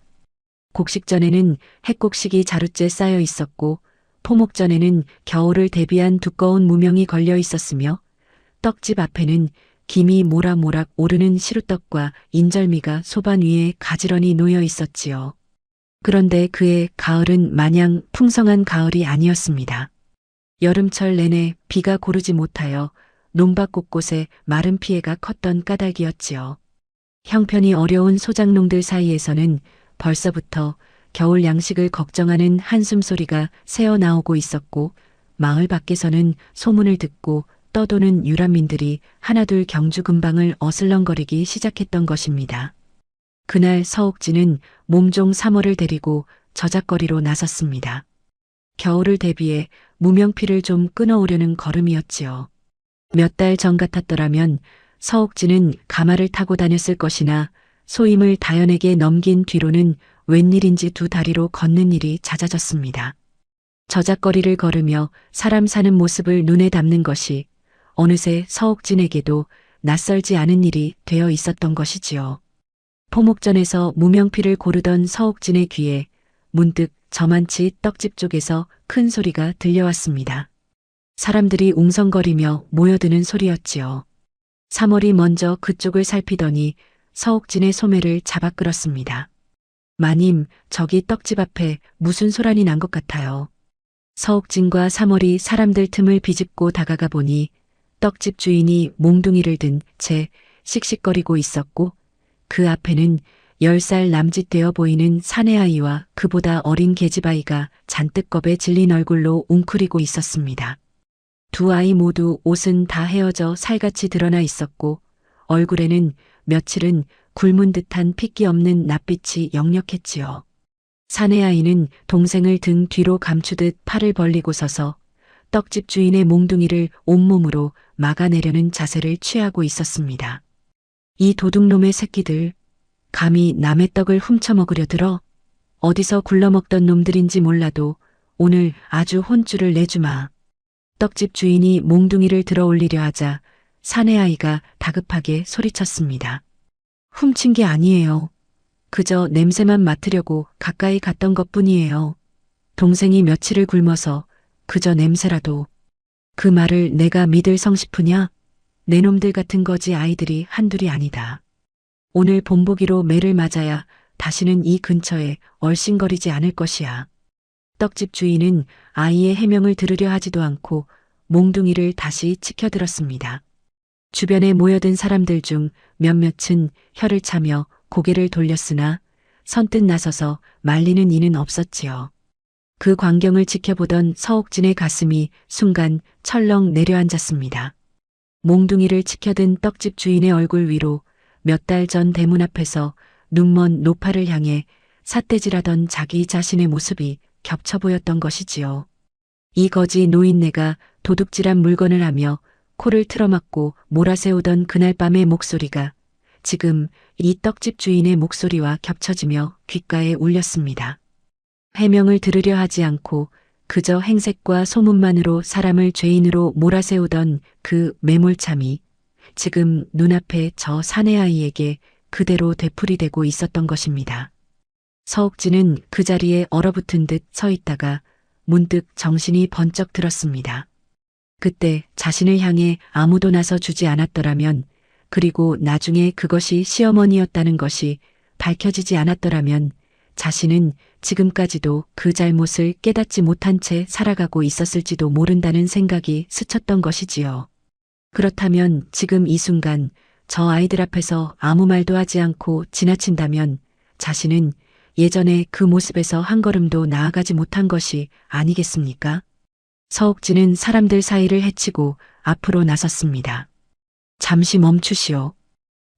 곡식전에는 핵곡식이 자루째 쌓여 있었고 포목전에는 겨울을 대비한 두꺼운 무명이 걸려 있었으며 떡집 앞에는 김이 모락모락 오르는 시루떡과 인절미가 소반 위에 가지런히 놓여 있었지요. 그런데 그의 가을은 마냥 풍성한 가을이 아니었습니다. 여름철 내내 비가 고르지 못하여 논밭 곳곳에 마른 피해가 컸던 까닭이었지요. 형편이 어려운 소작농들 사이에서는 벌써부터 겨울 양식을 걱정하는 한숨소리가 새어나오고 있었고 마을 밖에서는 소문을 듣고 떠도는 유람민들이 하나둘 경주 근방을 어슬렁거리기 시작했던 것입니다. 그날 서옥진은 몸종 3월을 데리고 저작거리로 나섰습니다. 겨울을 대비해 무명피를 좀 끊어오려는 걸음이었지요. 몇 달 전 같았더라면 서옥진은 가마를 타고 다녔을 것이나 소임을 다연에게 넘긴 뒤로는 웬일인지 두 다리로 걷는 일이 잦아졌습니다. 저작거리를 걸으며 사람 사는 모습을 눈에 담는 것이 어느새 서옥진에게도 낯설지 않은 일이 되어 있었던 것이지요. 포목전에서 무명피를 고르던 서옥진의 귀에 문득 저만치 떡집 쪽에서 큰 소리가 들려왔습니다. 사람들이 웅성거리며 모여드는 소리였지요. 3월이 먼저 그쪽을 살피더니 서옥진의 소매를 잡아 끌었습니다. 마님, 저기 떡집 앞에 무슨 소란이 난 것 같아요. 서옥진과 3월이 사람들 틈을 비집고 다가가 보니 떡집 주인이 몽둥이를 든 채 씩씩거리고 있었고 그 앞에는 10살 남짓되어 보이는 사내아이와 그보다 어린 계집아이가 잔뜩 겁에 질린 얼굴로 웅크리고 있었습니다. 두 아이 모두 옷은 다 헤어져 살같이 드러나 있었고 얼굴에는 며칠은 굶은 듯한 핏기 없는 낯빛이 역력했지요. 사내아이는 동생을 등 뒤로 감추듯 팔을 벌리고 서서 떡집 주인의 몽둥이를 온몸으로 막아내려는 자세를 취하고 있었습니다. 이 도둑놈의 새끼들, 감히 남의 떡을 훔쳐먹으려 들어 어디서 굴러먹던 놈들인지 몰라도 오늘 아주 혼쭐을 내주마. 떡집 주인이 몽둥이를 들어 올리려 하자 사내아이가 다급하게 소리쳤습니다. 훔친 게 아니에요. 그저 냄새만 맡으려고 가까이 갔던 것뿐이에요. 동생이 며칠을 굶어서 그저 냄새라도. 그 말을 내가 믿을 성싶으냐? 내 놈들 같은 거지 아이들이 한둘이 아니다. 오늘 본보기로 매를 맞아야 다시는 이 근처에 얼씬거리지 않을 것이야. 떡집 주인은 아이의 해명을 들으려 하지도 않고 몽둥이를 다시 치켜들었습니다. 주변에 모여든 사람들 중 몇몇은 혀를 차며 고개를 돌렸으나 선뜻 나서서 말리는 이는 없었지요. 그 광경을 지켜보던 서옥진의 가슴이 순간 철렁 내려앉았습니다. 몽둥이를 치켜든 떡집 주인의 얼굴 위로 몇 달 전 대문 앞에서 눈먼 노파를 향해 삿대질하던 자기 자신의 모습이 겹쳐 보였던 것이지요. 이 거지 노인네가 도둑질한 물건을 하며 코를 틀어막고 몰아세우던 그날 밤의 목소리가 지금 이 떡집 주인의 목소리와 겹쳐지며 귓가에 울렸습니다. 해명을 들으려 하지 않고 그저 행색과 소문만으로 사람을 죄인으로 몰아세우던 그 매몰참이 지금 눈앞에 저 사내아이에게 그대로 되풀이되고 있었던 것입니다. 서옥진은 그 자리에 얼어붙은 듯 서 있다가 문득 정신이 번쩍 들었습니다. 그때 자신을 향해 아무도 나서 주지 않았더라면, 그리고 나중에 그것이 시어머니였다는 것이 밝혀지지 않았더라면 자신은 지금까지도 그 잘못을 깨닫지 못한 채 살아가고 있었을지도 모른다는 생각이 스쳤던 것이지요. 그렇다면 지금 이 순간 저 아이들 앞에서 아무 말도 하지 않고 지나친다면 자신은 예전에 그 모습에서 한 걸음도 나아가지 못한 것이 아니겠습니까? 서옥진은 사람들 사이를 헤치고 앞으로 나섰습니다. 잠시 멈추시오.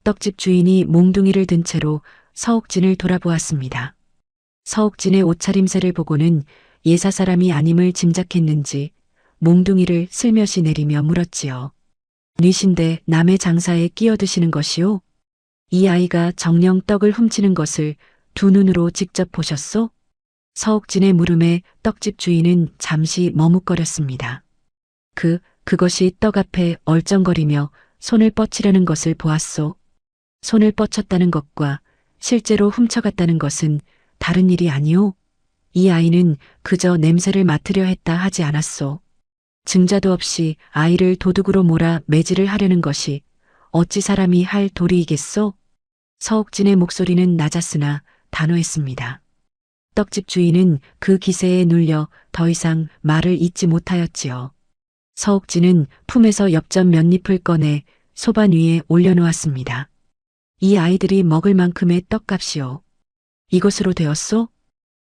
떡집 주인이 몽둥이를 든 채로 서옥진을 돌아보았습니다. 서옥진의 옷차림새를 보고는 예사 사람이 아님을 짐작했는지 몽둥이를 슬며시 내리며 물었지요. 뉘신데 남의 장사에 끼어드시는 것이오? 이 아이가 정령 떡을 훔치는 것을 두 눈으로 직접 보셨소? 서옥진의 물음에 떡집 주인은 잠시 머뭇거렸습니다. 그것이 떡 앞에 얼쩡거리며 손을 뻗치려는 것을 보았소. 손을 뻗쳤다는 것과 실제로 훔쳐갔다는 것은 다른 일이 아니오. 이 아이는 그저 냄새를 맡으려 했다 하지 않았소. 증자도 없이 아이를 도둑으로 몰아 매질을 하려는 것이 어찌 사람이 할 도리이겠소? 서옥진의 목소리는 낮았으나 단호했습니다. 떡집 주인은 그 기세에 눌려 더 이상 말을 잇지 못하였지요. 서옥진은 품에서 엽전 몇 잎을 꺼내 소반 위에 올려놓았습니다. 이 아이들이 먹을 만큼의 떡값이오. 이것으로 되었소?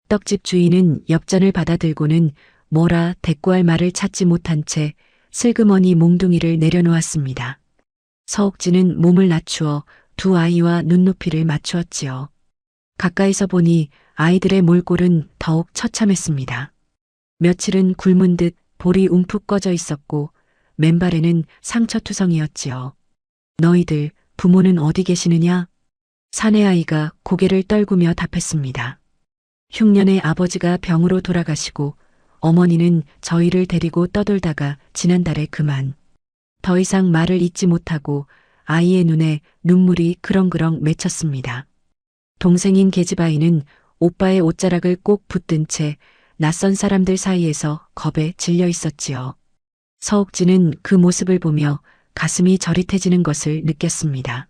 떡집 주인은 엽전을 받아들고는 뭐라 대꾸할 말을 찾지 못한 채 슬그머니 몽둥이를 내려놓았습니다. 서옥진은 몸을 낮추어 두 아이와 눈높이를 맞추었지요. 가까이서 보니 아이들의 몰골은 더욱 처참했습니다. 며칠은 굶은 듯 볼이 움푹 꺼져 있었고 맨발에는 상처투성이었지요. 너희들 부모는 어디 계시느냐? 사내아이가 고개를 떨구며 답했습니다. 흉년에 아버지가 병으로 돌아가시고 어머니는 저희를 데리고 떠돌다가 지난달에 그만. 더 이상 말을 잇지 못하고 아이의 눈에 눈물이 그렁그렁 맺혔습니다. 동생인 계집아이는 오빠의 옷자락을 꼭 붙든 채 낯선 사람들 사이에서 겁에 질려 있었지요. 서옥진은 그 모습을 보며 가슴이 저릿해지는 것을 느꼈습니다.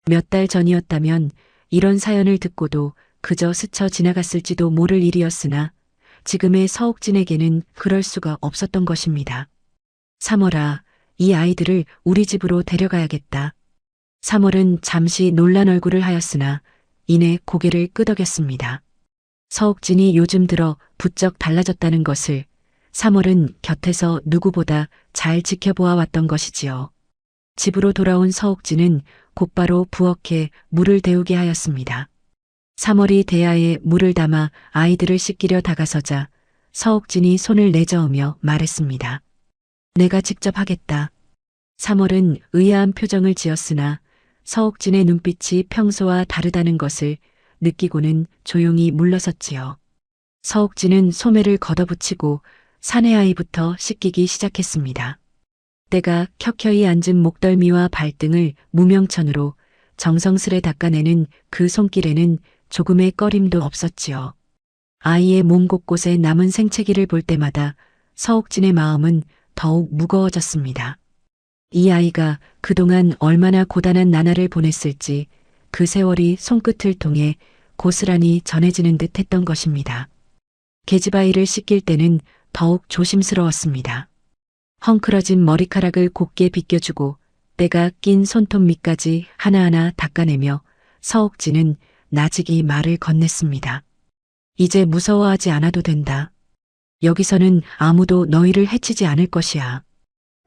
몇 달 전이었다면 이런 사연을 듣고도 그저 스쳐 지나갔을지도 모를 일이었으나 지금의 서옥진에게는 그럴 수가 없었던 것입니다. 3월아, 이 아이들을 우리 집으로 데려가야겠다. 3월은 잠시 놀란 얼굴을 하였으나 이내 고개를 끄덕였습니다. 서옥진이 요즘 들어 부쩍 달라졌다는 것을 3월은 곁에서 누구보다 잘 지켜보아 왔던 것이지요. 집으로 돌아온 서옥진은 곧바로 부엌에 물을 데우게 하였습니다. 3월이 대야에 물을 담아 아이들을 씻기려 다가서자 서옥진이 손을 내저으며 말했습니다. 내가 직접 하겠다. 3월은 의아한 표정을 지었으나 서옥진의 눈빛이 평소와 다르다는 것을 느끼고는 조용히 물러섰지요. 서옥진은 소매를 걷어붙이고 사내아이부터 씻기기 시작했습니다. 때가 켜켜이 앉은 목덜미와 발등을 무명천으로 정성스레 닦아내는 그 손길에는 조금의 꺼림도 없었지요. 아이의 몸 곳곳에 남은 생채기를 볼 때마다 서옥진의 마음은 더욱 무거워졌습니다. 이 아이가 그동안 얼마나 고단한 나날을 보냈을지 그 세월이 손끝을 통해 고스란히 전해지는 듯 했던 것입니다. 계집아이를 씻길 때는 더욱 조심스러웠습니다. 헝클어진 머리카락을 곱게 빗겨주고 때가 낀 손톱 밑까지 하나하나 닦아내며 서옥진은 나직이 말을 건넸습니다. 이제 무서워하지 않아도 된다. 여기서는 아무도 너희를 해치지 않을 것이야.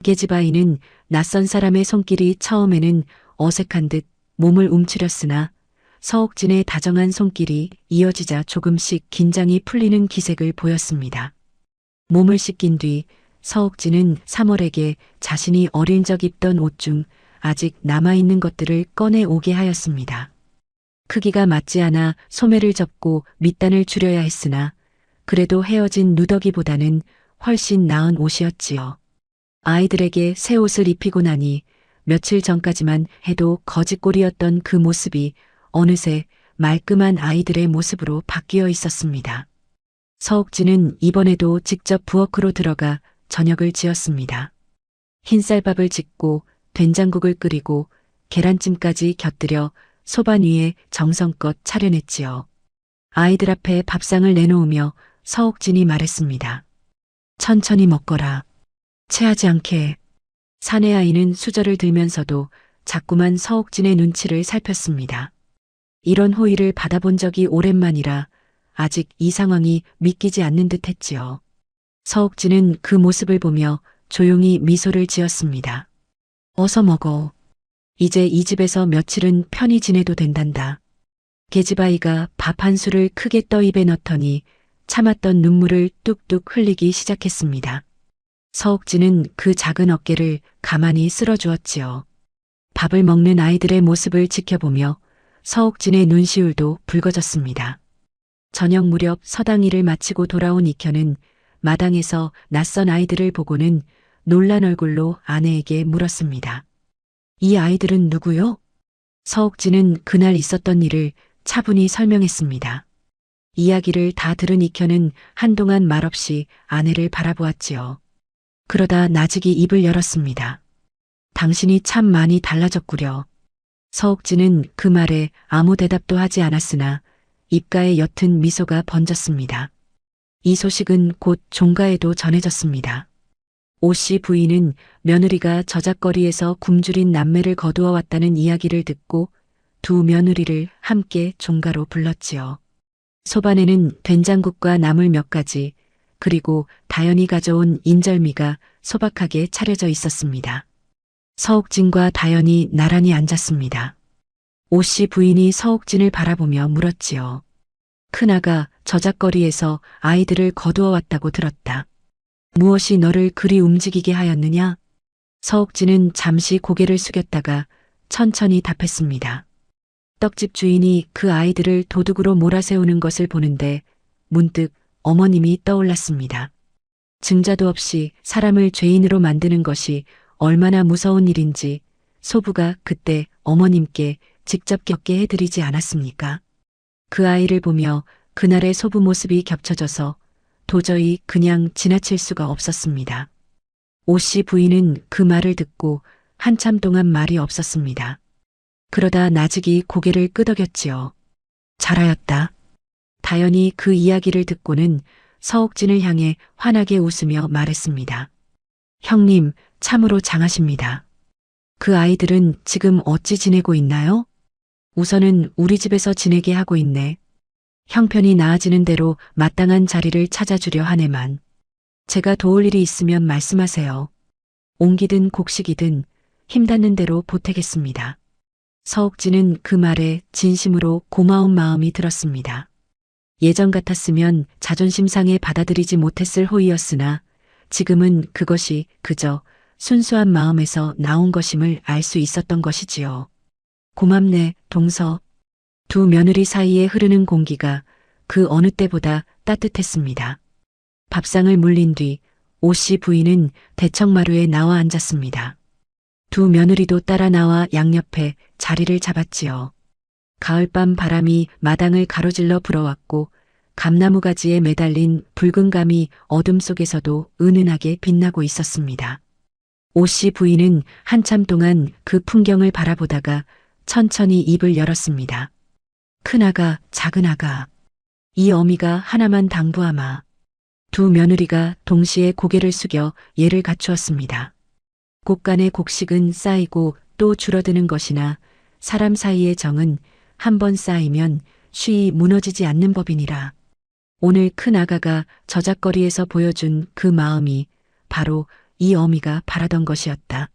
계집아이는 낯선 사람의 손길이 처음에는 어색한 듯 몸을 움츠렸으나 서옥진의 다정한 손길이 이어지자 조금씩 긴장이 풀리는 기색을 보였습니다. 몸을 씻긴 뒤 서옥진은 3월에게 자신이 어린 적 입던 옷 중 아직 남아있는 것들을 꺼내 오게 하였습니다. 크기가 맞지 않아 소매를 접고 밑단을 줄여야 했으나 그래도 헤어진 누더기보다는 훨씬 나은 옷이었지요. 아이들에게 새 옷을 입히고 나니 며칠 전까지만 해도 거짓골이었던 그 모습이 어느새 말끔한 아이들의 모습으로 바뀌어 있었습니다. 서옥진은 이번에도 직접 부엌으로 들어가 저녁을 지었습니다. 흰쌀밥을 짓고 된장국을 끓이고 계란찜까지 곁들여 소반 위에 정성껏 차려냈지요. 아이들 앞에 밥상을 내놓으며 서옥진이 말했습니다. 천천히 먹거라. 체하지 않게. 사내아이는 수저를 들면서도 자꾸만 서옥진의 눈치를 살폈습니다. 이런 호의를 받아본 적이 오랜만이라 아직 이 상황이 믿기지 않는 듯 했지요. 서옥진은 그 모습을 보며 조용히 미소를 지었습니다. 어서 먹어. 이제 이 집에서 며칠은 편히 지내도 된단다. 계집아이가 밥 한 술을 크게 떠 입에 넣더니 참았던 눈물을 뚝뚝 흘리기 시작했습니다. 서옥진은 그 작은 어깨를 가만히 쓸어주었지요. 밥을 먹는 아이들의 모습을 지켜보며 서옥진의 눈시울도 붉어졌습니다. 저녁 무렵 서당 일을 마치고 돌아온 이켜는 마당에서 낯선 아이들을 보고는 놀란 얼굴로 아내에게 물었습니다. 이 아이들은 누구요? 서옥진은 그날 있었던 일을 차분히 설명했습니다. 이야기를 다 들은 이켜는 한동안 말없이 아내를 바라보았지요. 그러다 나직이 입을 열었습니다. 당신이 참 많이 달라졌구려. 서옥진은 그 말에 아무 대답도 하지 않았으나 입가에 옅은 미소가 번졌습니다. 이 소식은 곧 종가에도 전해졌습니다. 오씨 부인은 며느리가 저작거리에서 굶주린 남매를 거두어 왔다는 이야기를 듣고 두 며느리를 함께 종가로 불렀지요. 소반에는 된장국과 나물 몇 가지, 그리고 다연이 가져온 인절미가 소박하게 차려져 있었습니다. 서옥진과 다연이 나란히 앉았습니다. 오씨 부인이 서옥진을 바라보며 물었지요. 큰아가 저작거리에서 아이들을 거두어 왔다고 들었다. 무엇이 너를 그리 움직이게 하였느냐? 서옥진은 잠시 고개를 숙였다가 천천히 답했습니다. 떡집 주인이 그 아이들을 도둑으로 몰아세우는 것을 보는데 문득 어머님이 떠올랐습니다. 증자도 없이 사람을 죄인으로 만드는 것이 얼마나 무서운 일인지 소부가 그때 어머님께 직접 겪게 해드리지 않았습니까? 그 아이를 보며 그날의 소부 모습이 겹쳐져서 도저히 그냥 지나칠 수가 없었습니다. 오씨 부인은 그 말을 듣고 한참 동안 말이 없었습니다. 그러다 나직이 고개를 끄덕였지요. 잘하였다. 다연이 그 이야기를 듣고는 서옥진을 향해 환하게 웃으며 말했습니다. 형님, 참으로 장하십니다. 그 아이들은 지금 어찌 지내고 있나요? 우선은 우리 집에서 지내게 하고 있네. 형편이 나아지는 대로 마땅한 자리를 찾아주려 하네만. 제가 도울 일이 있으면 말씀하세요. 옹기든 곡식이든 힘닿는 대로 보태겠습니다. 서옥진은 그 말에 진심으로 고마운 마음이 들었습니다. 예전 같았으면 자존심 상해 받아들이지 못했을 호의였으나 지금은 그것이 그저 순수한 마음에서 나온 것임을 알 수 있었던 것이지요. 고맙네, 동서. 두 며느리 사이에 흐르는 공기가 그 어느 때보다 따뜻했습니다. 밥상을 물린 뒤 오씨 부인은 대청마루에 나와 앉았습니다. 두 며느리도 따라 나와 양옆에 자리를 잡았지요. 가을밤 바람이 마당을 가로질러 불어왔고 감나무 가지에 매달린 붉은 감이 어둠 속에서도 은은하게 빛나고 있었습니다. 오씨 부인은 한참 동안 그 풍경을 바라보다가 천천히 입을 열었습니다. 큰아가, 작은아가, 이 어미가 하나만 당부하마. 두 며느리가 동시에 고개를 숙여 예를 갖추었습니다. 곳간의 곡식은 쌓이고 또 줄어드는 것이나 사람 사이의 정은 한 번 쌓이면 쉬이 무너지지 않는 법이니라. 오늘 큰아가가 저작거리에서 보여준 그 마음이 바로 이 어미가 바라던 것이었다.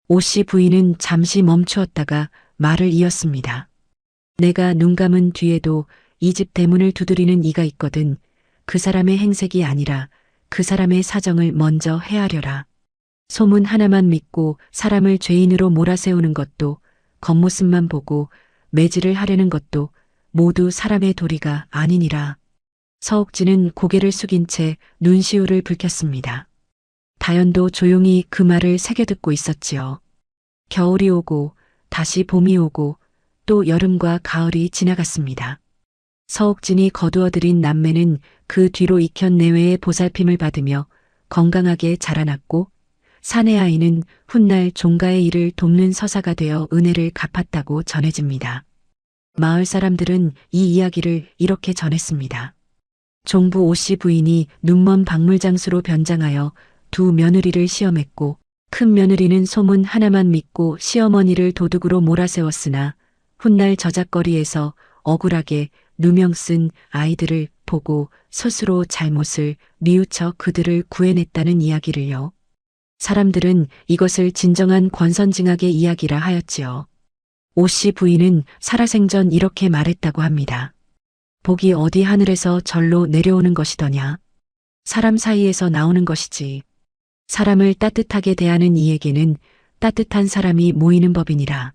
오씨 부인은 잠시 멈추었다가 말을 이었습니다. 내가 눈 감은 뒤에도 이 집 대문을 두드리는 이가 있거든. 그 사람의 행색이 아니라 그 사람의 사정을 먼저 헤아려라. 소문 하나만 믿고 사람을 죄인으로 몰아세우는 것도 겉모습만 보고 매질을 하려는 것도 모두 사람의 도리가 아니니라. 서옥진은 고개를 숙인 채 눈시울을 붉혔습니다. 다연도 조용히 그 말을 새겨듣고 있었지요. 겨울이 오고 다시 봄이 오고 또 여름과 가을이 지나갔습니다. 서옥진이 거두어들인 남매는 그 뒤로 익현 내외의 보살핌을 받으며 건강하게 자라났고 사내 아이는 훗날 종가의 일을 돕는 서사가 되어 은혜를 갚았다고 전해집니다. 마을 사람들은 이 이야기를 이렇게 전했습니다. 종부 오씨 부인이 눈먼 박물장수로 변장하여 두 며느리를 시험했고 큰 며느리는 소문 하나만 믿고 시어머니를 도둑으로 몰아세웠으나 훗날 저작거리에서 억울하게 누명 쓴 아이들을 보고 스스로 잘못을 뉘우쳐 그들을 구해냈다는 이야기를요. 사람들은 이것을 진정한 권선징악의 이야기라 하였지요. 오 씨 부인은 살아생전 이렇게 말했다고 합니다. 복이 어디 하늘에서 절로 내려오는 것이더냐. 사람 사이에서 나오는 것이지. 사람을 따뜻하게 대하는 이에게는 따뜻한 사람이 모이는 법이니라.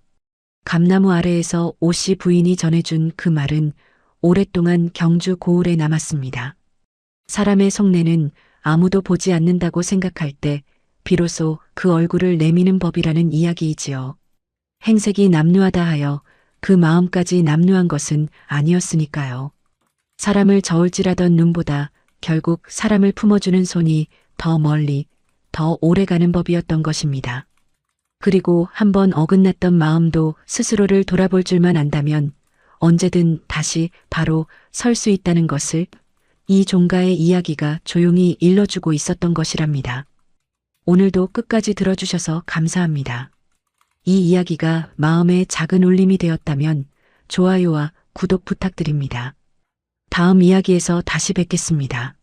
감나무 아래에서 오 씨 부인이 전해준 그 말은 오랫동안 경주 고을에 남았습니다. 사람의 속내는 아무도 보지 않는다고 생각할 때 비로소 그 얼굴을 내미는 법이라는 이야기이지요. 행색이 남루하다 하여 그 마음까지 남루한 것은 아니었으니까요. 사람을 저울질하던 눈보다 결국 사람을 품어주는 손이 더 멀리, 더 오래 가는 법이었던 것입니다. 그리고 한번 어긋났던 마음도 스스로를 돌아볼 줄만 안다면 언제든 다시 바로 설 수 있다는 것을 이 종가의 이야기가 조용히 일러주고 있었던 것이랍니다. 오늘도 끝까지 들어주셔서 감사합니다. 이 이야기가 마음에 작은 울림이 되었다면 좋아요와 구독 부탁드립니다. 다음 이야기에서 다시 뵙겠습니다.